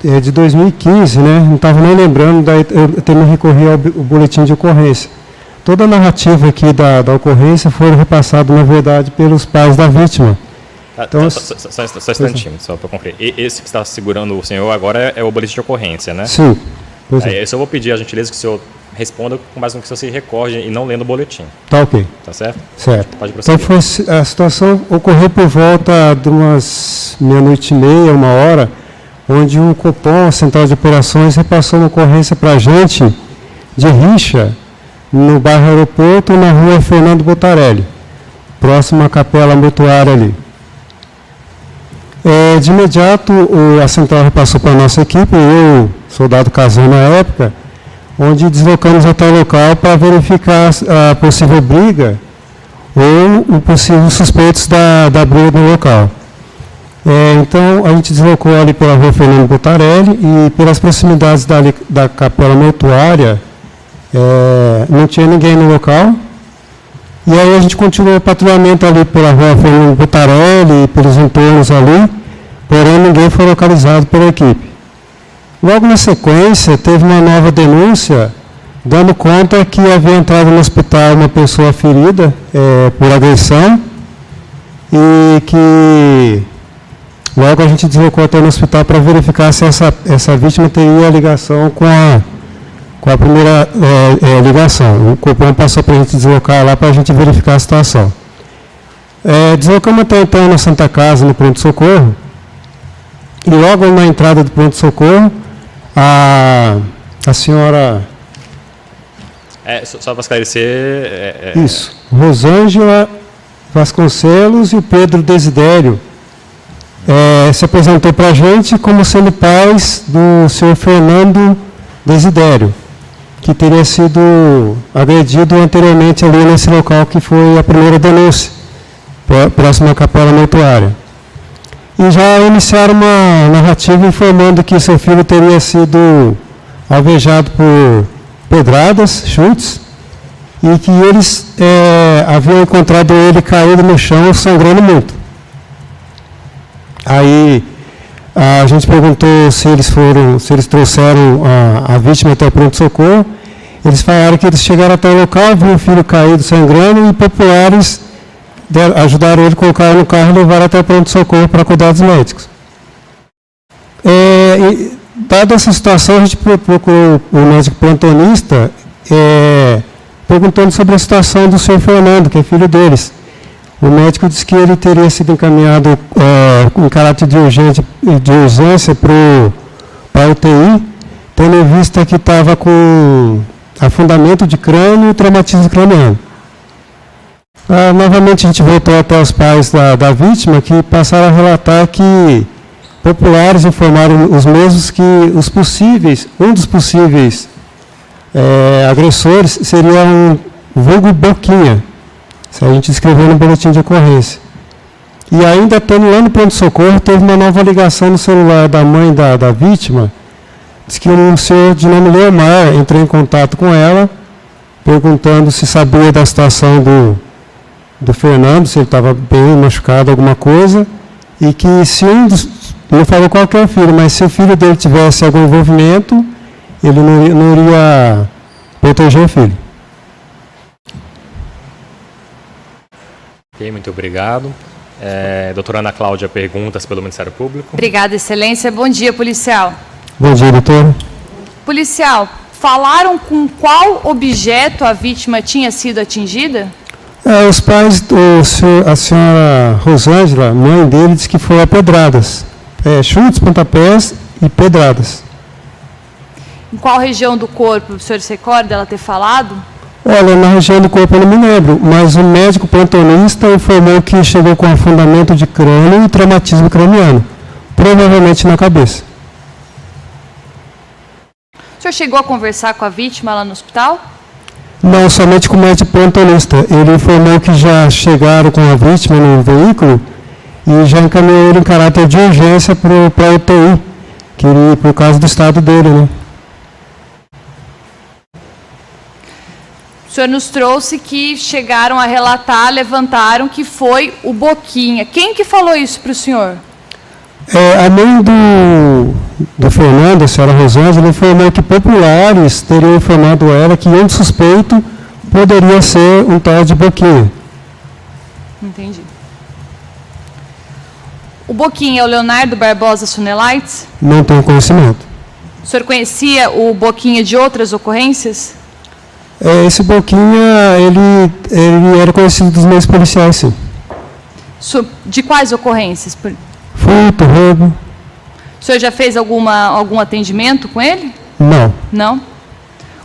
é de 2015, né? Não estava nem lembrando, daí eu também recorri ao boletim de ocorrência. Toda a narrativa aqui da ocorrência foi repassada, na verdade, pelos pais da vítima. Então, só um instantinho, só para conferir. Esse que está segurando o senhor agora é o boletim de ocorrência, né? Sim. Eu só vou pedir a gentileza que o senhor responda com base no que o senhor se recorde e não lendo o boletim. Tá ok. Tá certo? Certo. Pode prosseguir. Então, a situação ocorreu por volta de umas meia-noite e meia, 1h, onde o Copom, a Central de Operações, repassou uma ocorrência para a gente de rixa no bairro Aeroporto, na rua Fernando Botarelli, próximo à Capela Mortuária ali. De imediato, a Central repassou para a nossa equipe, eu, soldado Casão na época, onde deslocamos até o local para verificar a possível briga ou os suspeitos da briga no local. Então, a gente deslocou ali pela rua Fernando Botarelli e pelas proximidades da Capela Mortuária, não tinha ninguém no local. E aí a gente continuou o patrulhamento ali pela rua Fernando Botarelli e pelos entornos ali, porém ninguém foi localizado pela equipe. Logo na sequência, teve uma nova denúncia, dando conta que havia entrado no hospital uma pessoa ferida por agressão e que logo a gente deslocou até no hospital para verificar se essa vítima teria ligação com a primeira ligação. O Copom passou para a gente deslocar lá para a gente verificar a situação. Deslocamos até então na Santa Casa, no pronto-socorro, e logo na entrada do pronto-socorro, a senhora... Só para esclarecer... Isso. Rosângela Vasconcelos e o Pedro Desidério se apresentou para a gente como sendo pais do senhor Fernando Desidério, que teria sido agredido anteriormente ali nesse local que foi a primeira denúncia, próximo à Capela Mortuária. E já iniciaram uma narrativa informando que seu filho teria sido alvejado por pedradas, chutes, e que eles haviam encontrado ele caído no chão, sangrando muito. Aí a gente perguntou se eles trouxeram a vítima até o pronto-socorro. Eles falaram que eles chegaram até o local, viram o filho caído, sangrando, e populares ajudaram ele a colocar no carro e levaram até o pronto-socorro para cuidados médicos. Dada essa situação, a gente procurou o médico plantonista perguntando sobre a situação do senhor Fernando, que é filho deles. O médico disse que ele teria sido encaminhado em caráter de urgência para a UTI, tendo em vista que estava com afundamento de crânio e traumatismo craniano. Novamente a gente voltou até os pais da vítima, que passaram a relatar que populares informaram os mesmos que um dos possíveis agressores seria um vulgo Boquinha, se a gente escreveu no boletim de ocorrência. E ainda tendo lá no pronto-socorro, teve uma nova ligação no celular da mãe da vítima. Diz que um senhor de nome Leomar entrou em contato com ela, perguntando se sabia da situação do Fernando, se ele estava bem machucado, alguma coisa, e que se não falou qual que é o filho, mas se o filho dele tivesse algum envolvimento, ele não iria proteger o filho. Ok, muito obrigado. Doutora Ana Cláudia, perguntas pelo Ministério Público. Obrigada, Excelência. Bom dia, policial. Bom dia, doutor. Policial, falaram com qual objeto a vítima tinha sido atingida? Os pais, a senhora Rosângela, mãe dele, disse que foi a pedradas. Chutes, pontapés e pedradas. Em qual região do corpo o senhor se recorda dela ter falado? Olha, na região do corpo eu não me lembro, mas o médico plantonista informou que chegou com afundamento de crânio e traumatismo craniano, provavelmente na cabeça. O senhor chegou a conversar com a vítima lá no hospital? Não, somente com o médico plantonista. Ele informou que já chegaram com a vítima no veículo e já encaminhou ele em caráter de urgência para a UTI, por causa do estado dele, né? O senhor nos trouxe que chegaram a relatar, levantaram que foi o Boquinha. Quem que falou isso para o senhor? A mãe do Fernando, a senhora Rosângela, informou que populares teriam informado ela que um suspeito poderia ser um tal de Boquinha. Entendi. O Boquinha é o Leonardo Barbosa Sunelites? Não tenho conhecimento. O senhor conhecia o Boquinha de outras ocorrências? Esse Boquinha, ele era conhecido dos meios policiais, sim. De quais ocorrências? Furto, roubo. O senhor já fez algum atendimento com ele? Não. Não?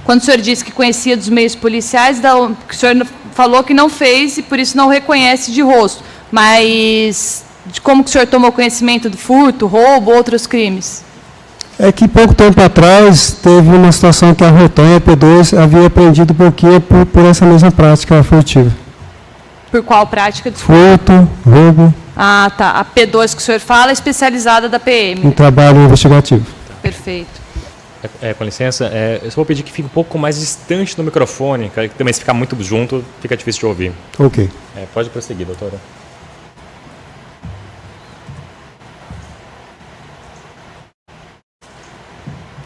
Quando o senhor disse que conhecia dos meios policiais, o senhor falou que não fez e por isso não reconhece de rosto. Mas como que o senhor tomou conhecimento do furto, roubo, outros crimes? É que pouco tempo atrás teve uma situação que a Rotan e a P2 havia apreendido Boquinha por essa mesma prática furtiva. Por qual prática? Furto, roubo. Ah, tá. A P2 que o senhor fala é especializada da PM. Em trabalho investigativo. Perfeito. Com licença, eu só vou pedir que fique um pouco mais distante do microfone, que também se ficar muito junto, fica difícil de ouvir. Ok. Pode prosseguir, doutora.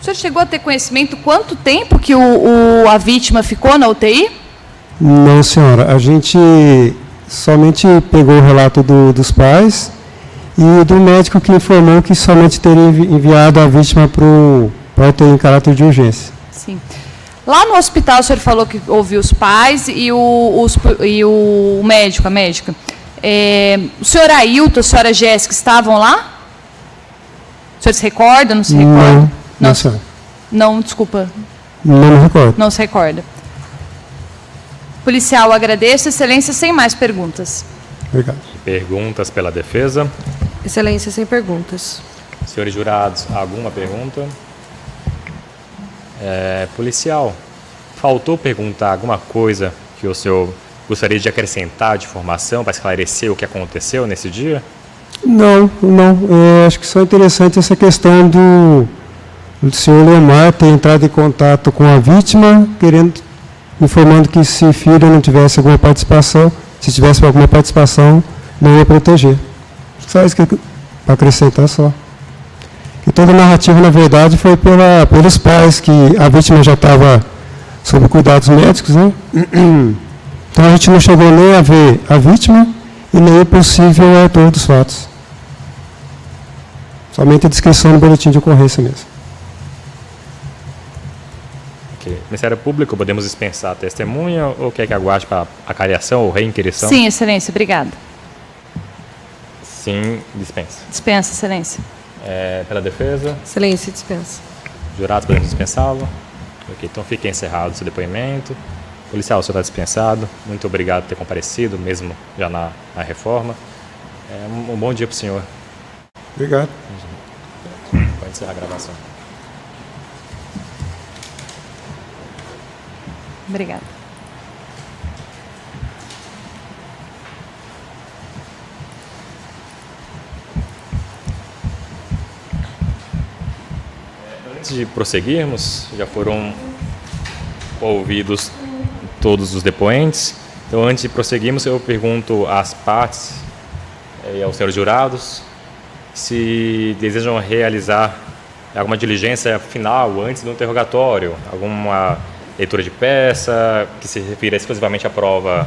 O senhor chegou a ter conhecimento quanto tempo que a vítima ficou na UTI? Não, senhora. A gente somente pegou o relato dos pais e do médico que informou que somente teria enviado a vítima para a UTI em caráter de urgência. Sim. Lá no hospital o senhor falou que ouviu os pais e o médico, a médica. O senhor Ailton, a senhora Jéssica estavam lá? O senhor se recorda? Não se recorda? Não, senhora. Não, desculpa. Não me recordo. Não se recorda. Policial, agradeço. Excelência, sem mais perguntas. Obrigado. Perguntas pela defesa? Excelência, sem perguntas. Senhores jurados, alguma pergunta? Policial, faltou perguntar alguma coisa que o senhor gostaria de acrescentar de informação para esclarecer o que aconteceu nesse dia? Não. Acho que só é interessante essa questão do senhor Leomar ter entrado em contato com a vítima, informando que se o filho não tivesse alguma participação, se tivesse alguma participação, não ia proteger. Só isso para acrescentar só. E toda a narrativa, na verdade, foi pelos pais, que a vítima já estava sob cuidados médicos, né? Então a gente não chegou nem a ver a vítima e nem o possível autor dos fatos. Somente a descrição no boletim de ocorrência mesmo. Ok. Ministério Público, podemos dispensar a testemunha ou quer que aguarde para acariação ou reinquirição? Sim, Excelência, obrigada. Sim, dispensa. Dispensa, Excelência. Pela defesa? Excelência, dispensa. Jurados, podemos dispensá-lo? Ok, então fica encerrado o seu depoimento. Policial, o senhor está dispensado. Muito obrigado por ter comparecido, mesmo já na reforma. Um bom dia para o senhor. Obrigado. Pode encerrar a gravação. Obrigada. Antes de prosseguirmos, já foram ouvidos todos os depoentes. Então, antes de prosseguirmos, eu pergunto às partes e aos senhores jurados se desejam realizar alguma diligência final antes do interrogatório, alguma leitura de peça que se refira exclusivamente à prova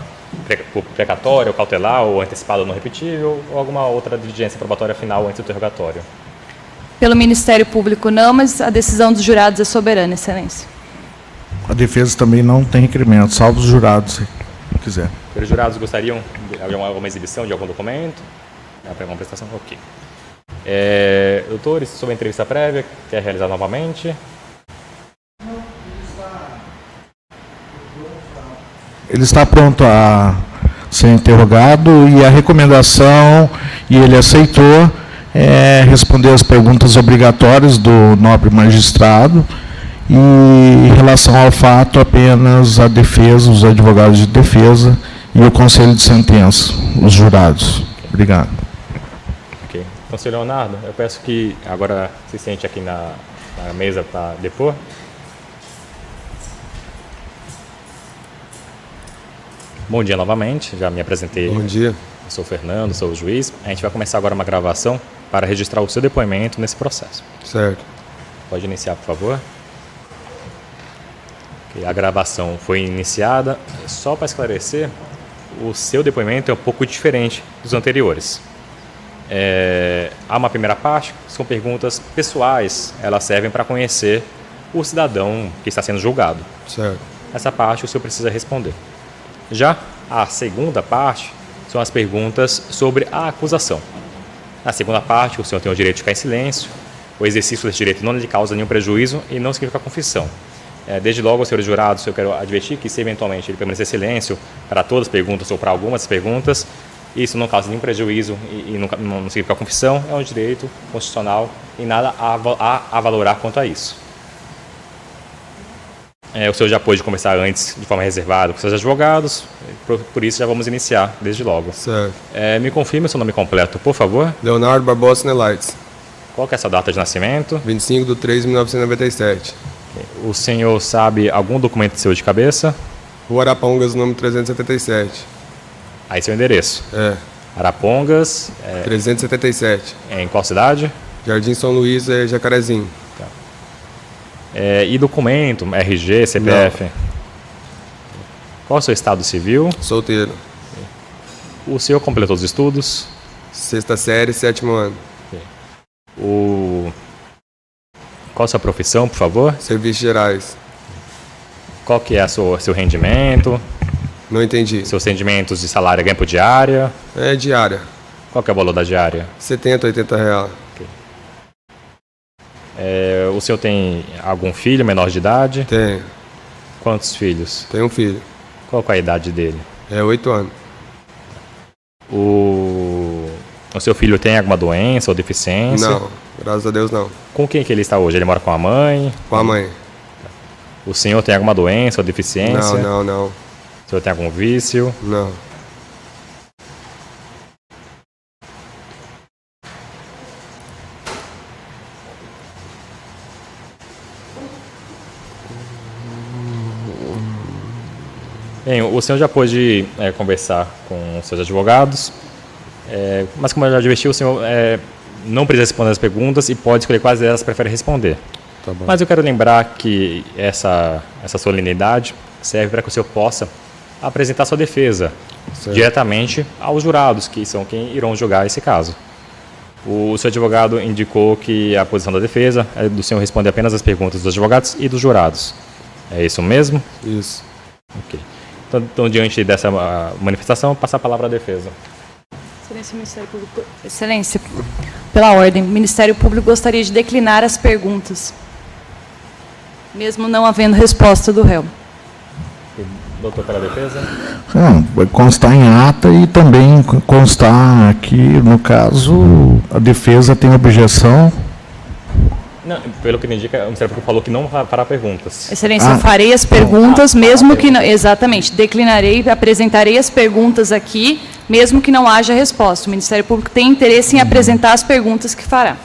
precatória, ou cautelar, ou antecipada ou não repetível, ou alguma outra diligência probatória final antes do interrogatório. Pelo Ministério Público não, mas a decisão dos jurados é soberana, Excelência. A defesa também não tem requerimento, salvo os jurados, se quiser. Os jurados gostariam de alguma exibição de algum documento? Uma prestação? Ok. Doutores, sobre a entrevista prévia, quer realizar novamente? Ele está pronto a ser interrogado e a recomendação, e ele aceitou, responder as perguntas obrigatórias do nobre magistrado e, em relação ao fato, apenas a defesa, os advogados de defesa e o conselho de sentença, os jurados. Obrigado. Ok. Então, senhor Leonardo, eu peço que agora se sente aqui na mesa para depor. Bom dia novamente, já me apresentei. Bom dia. Eu sou o Fernando, sou o juiz. A gente vai começar agora uma gravação para registrar o seu depoimento nesse processo. Certo. Pode iniciar, por favor. Okay, a gravação foi iniciada. Só para esclarecer, o seu depoimento é um pouco diferente dos anteriores. Há uma primeira parte, são perguntas pessoais. Elas servem para conhecer o cidadão que está sendo julgado. Certo. Essa parte o senhor precisa responder. Já a segunda parte são as perguntas sobre a acusação. Na segunda parte, o senhor tem o direito de ficar em silêncio. O exercício desse direito não lhe causa nenhum prejuízo e não significa confissão. Desde logo, aos senhores jurados, eu quero advertir que, se eventualmente ele permanecer em silêncio para todas as perguntas ou para algumas perguntas, isso não causa nenhum prejuízo e não significa confissão, é um direito constitucional e nada a valorar quanto a isso. O senhor já pôde conversar antes de forma reservada com seus advogados, por isso já vamos iniciar desde logo. Certo. Me confirme o seu nome completo, por favor. Leonardo Barbosa Nelites. Qual que é a sua data de nascimento? 25/3/1997. O senhor sabe algum documento seu de cabeça? Rua Arapongas, número 377. Aí seu endereço? Arapongas. 377. Em qual cidade? Jardim São Luís, Jacarezinho. E documento, RG, CPF? Não. Qual é o seu estado civil? Solteiro. O senhor completou os estudos? 6ª série, 7º ano. Qual a sua profissão, por favor? Serviços gerais. Qual que é seu rendimento? Não entendi. Seus rendimentos de salário ganha por diária? É diária. Qual que é o valor da diária? 70, 80 reais. O senhor tem algum filho menor de idade? Tenho. Quantos filhos? Tenho um filho. Qual que é a idade dele? 8 anos. O seu filho tem alguma doença ou deficiência? Não, graças a Deus não. Com quem que ele está hoje? Ele mora com a mãe? Com a mãe. O senhor tem alguma doença ou deficiência? Não. O senhor tem algum vício? Não. Bem, o senhor já pôde conversar com os seus advogados, mas como eu já adverti, o senhor não precisa responder as perguntas e pode escolher quais delas prefere responder. Tá bom. Mas eu quero lembrar que essa solenidade serve para que o senhor possa apresentar sua defesa diretamente aos jurados, que são quem irão julgar esse caso. O seu advogado indicou que a posição da defesa é do senhor responder apenas as perguntas dos advogados e dos jurados. É isso mesmo? Isso. Ok. Então, diante dessa manifestação, eu passo a palavra à defesa. Excelência, Ministério Público. Excelência, pela ordem, o Ministério Público gostaria de declinar as perguntas, mesmo não havendo resposta do réu. Doutor, pela defesa? Não, vai constar em ata e também constar aqui, no caso, a defesa tem objeção. Não, pelo que me indica, o Ministério Público falou que não fará perguntas. Excelência, eu farei as perguntas, mesmo que não... Exatamente, declinarei, apresentarei as perguntas aqui, mesmo que não haja resposta. O Ministério Público tem interesse em apresentar as perguntas que fará.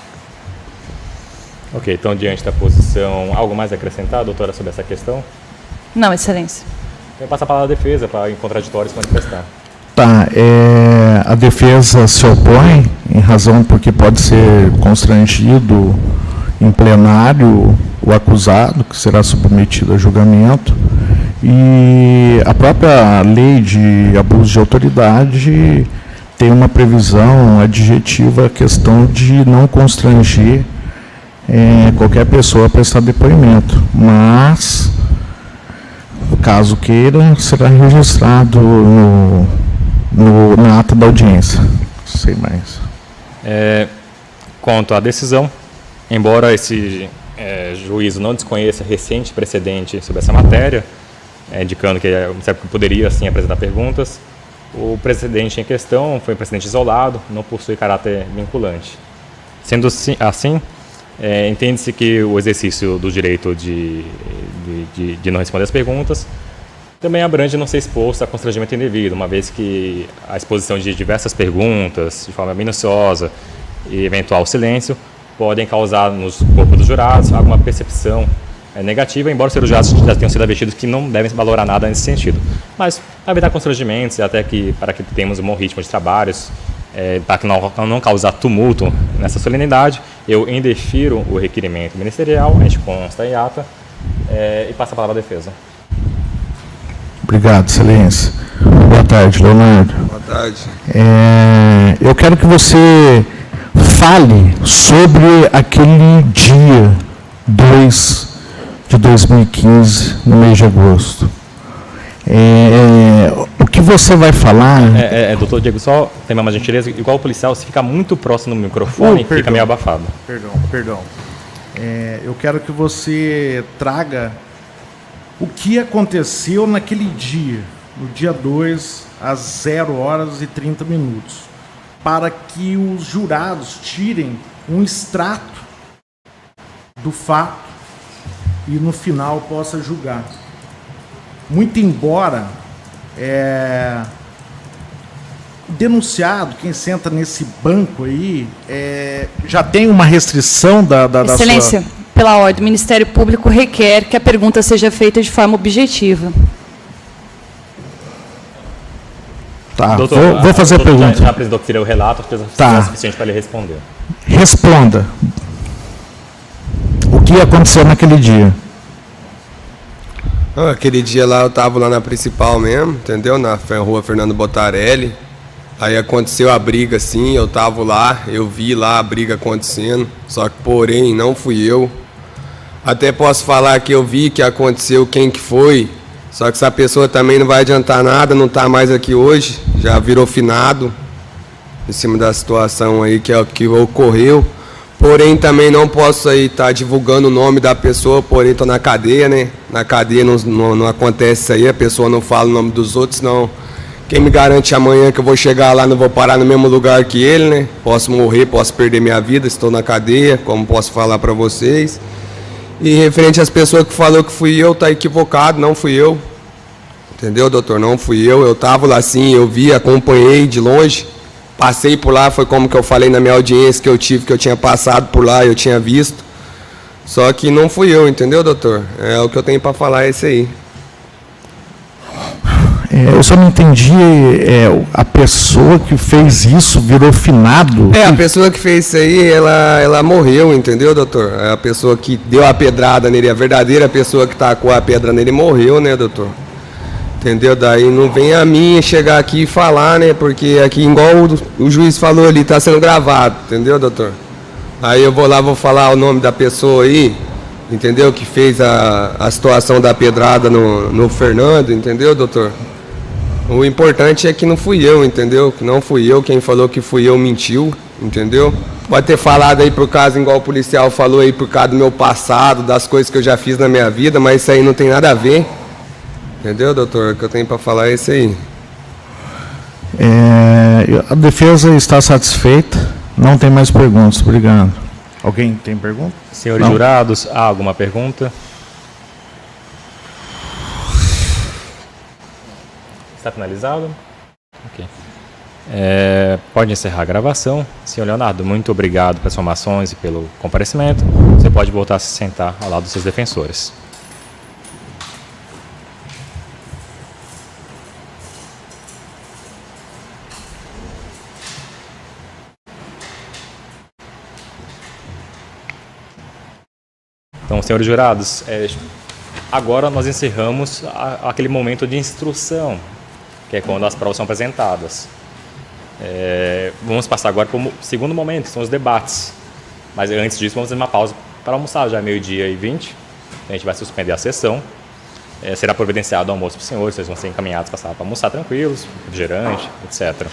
Ok, então, diante da posição, algo mais a acrescentar, doutora, sobre essa questão? Não, Excelência. Eu passo a palavra à defesa para, em contraditório, se manifestar. Tá, a defesa se opõe, em razão porque pode ser constrangido em plenário o acusado, que será submetido a julgamento, e a própria lei de abuso de autoridade tem uma previsão adjetiva a questão de não constranger qualquer pessoa a prestar depoimento, mas, caso queira, será registrado na ata da audiência. Não sei mais. Quanto à decisão, embora esse juízo não desconheça recente precedente sobre essa matéria, indicando que o Ministério Público poderia, sim, apresentar perguntas, o precedente em questão foi um precedente isolado, não possui caráter vinculante. Sendo assim, entende-se que o exercício do direito de não responder às perguntas também abrange não ser exposto a constrangimento indevido, uma vez que a exposição de diversas perguntas, de forma minuciosa e eventual silêncio, podem causar nos corpos dos jurados alguma percepção negativa, embora os jurados já tenham sido advertidos que não devem valorar nada nesse sentido. Mas, para evitar constrangimentos e até para que tenhamos um bom ritmo de trabalhos, para que não causar tumulto nessa solenidade, eu indefiro o requerimento ministerial, a gente consta em ata, e passo a palavra à defesa. Obrigado, Excelência. Boa tarde, Leonardo. Boa tarde. Eu quero que você fale sobre aquele dia 2 de 2015, no mês de agosto. O que você vai falar... Doutor Diego, só tem uma gentileza, igual o policial, se fica muito próximo do microfone, fica meio abafado. Perdão. Eu quero que você traga o que aconteceu naquele dia, no dia 2, às 0h30, para que os jurados tirem um extrato do fato e no final possa julgar. Muito embora denunciado, quem senta nesse banco aí, já tem uma restrição da Excelência, sua... pela ordem, o Ministério Público requer que a pergunta seja feita de forma objetiva. Tá, doutor, vou fazer a pergunta. Já apresentou que seria o relato, acho que é suficiente para ele responder. Responda. O que aconteceu naquele dia? Aquele dia lá eu tava lá na principal mesmo, entendeu? Na rua Fernando Botarelli. Aí aconteceu a briga assim, eu tava lá, eu vi lá a briga acontecendo, só que porém não fui eu. Até posso falar que eu vi que aconteceu quem que foi, só que essa pessoa também não vai adiantar nada, não tá mais aqui hoje, já virou finado em cima da situação aí que ocorreu. Porém, também não posso aí estar divulgando o nome da pessoa, porém estou na cadeia, né? Na cadeia não acontece isso aí, a pessoa não fala o nome dos outros, não. Quem me garante amanhã que eu vou chegar lá, não vou parar no mesmo lugar que ele, né? Posso morrer, posso perder minha vida, estou na cadeia, como posso falar para vocês. E referente às pessoas que falou que fui eu, tá equivocado, não fui eu. Entendeu, doutor? Não fui eu estava lá sim, eu vi, acompanhei de longe. Passei por lá, foi como que eu falei na minha audiência que eu tive, que eu tinha passado por lá, eu tinha visto. Só que não fui eu, entendeu, doutor? O que eu tenho para falar é esse aí. Eu só não entendi, a pessoa que fez isso virou finado? A pessoa que fez isso aí, ela morreu, entendeu, doutor? A pessoa que deu a pedrada nele, a verdadeira pessoa que tacou a pedra nele morreu, né, doutor? Entendeu? Daí não vem a mim chegar aqui e falar, né? Porque aqui, igual o juiz falou ali, tá sendo gravado, entendeu, doutor? Aí eu vou lá, vou falar o nome da pessoa aí, entendeu? Que fez a situação da pedrada no Fernando, entendeu, doutor? O importante é que não fui eu, entendeu? Que não fui eu, quem falou que fui eu mentiu, entendeu? Pode ter falado aí por causa, igual o policial falou aí, por causa do meu passado, das coisas que eu já fiz na minha vida, mas isso aí não tem nada a ver. Entendeu, doutor? O que eu tenho para falar é isso aí. A defesa está satisfeita, não tem mais perguntas. Obrigado. Alguém tem pergunta? Senhores jurados, há alguma pergunta? Está finalizado? Ok. Pode encerrar a gravação. Senhor Leonardo, muito obrigado pelas informações e pelo comparecimento. Você pode voltar a se sentar ao lado dos seus defensores. Então, senhores jurados, agora nós encerramos aquele momento de instrução, que é quando as provas são apresentadas. Vamos passar agora para o segundo momento, que são os debates. Mas antes disso, vamos fazer uma pausa para almoçar, já é 12h20. A gente vai suspender a sessão. Será providenciado o almoço para os senhores, vocês vão ser encaminhados para a sala para almoçar tranquilos, refrigerante, etc.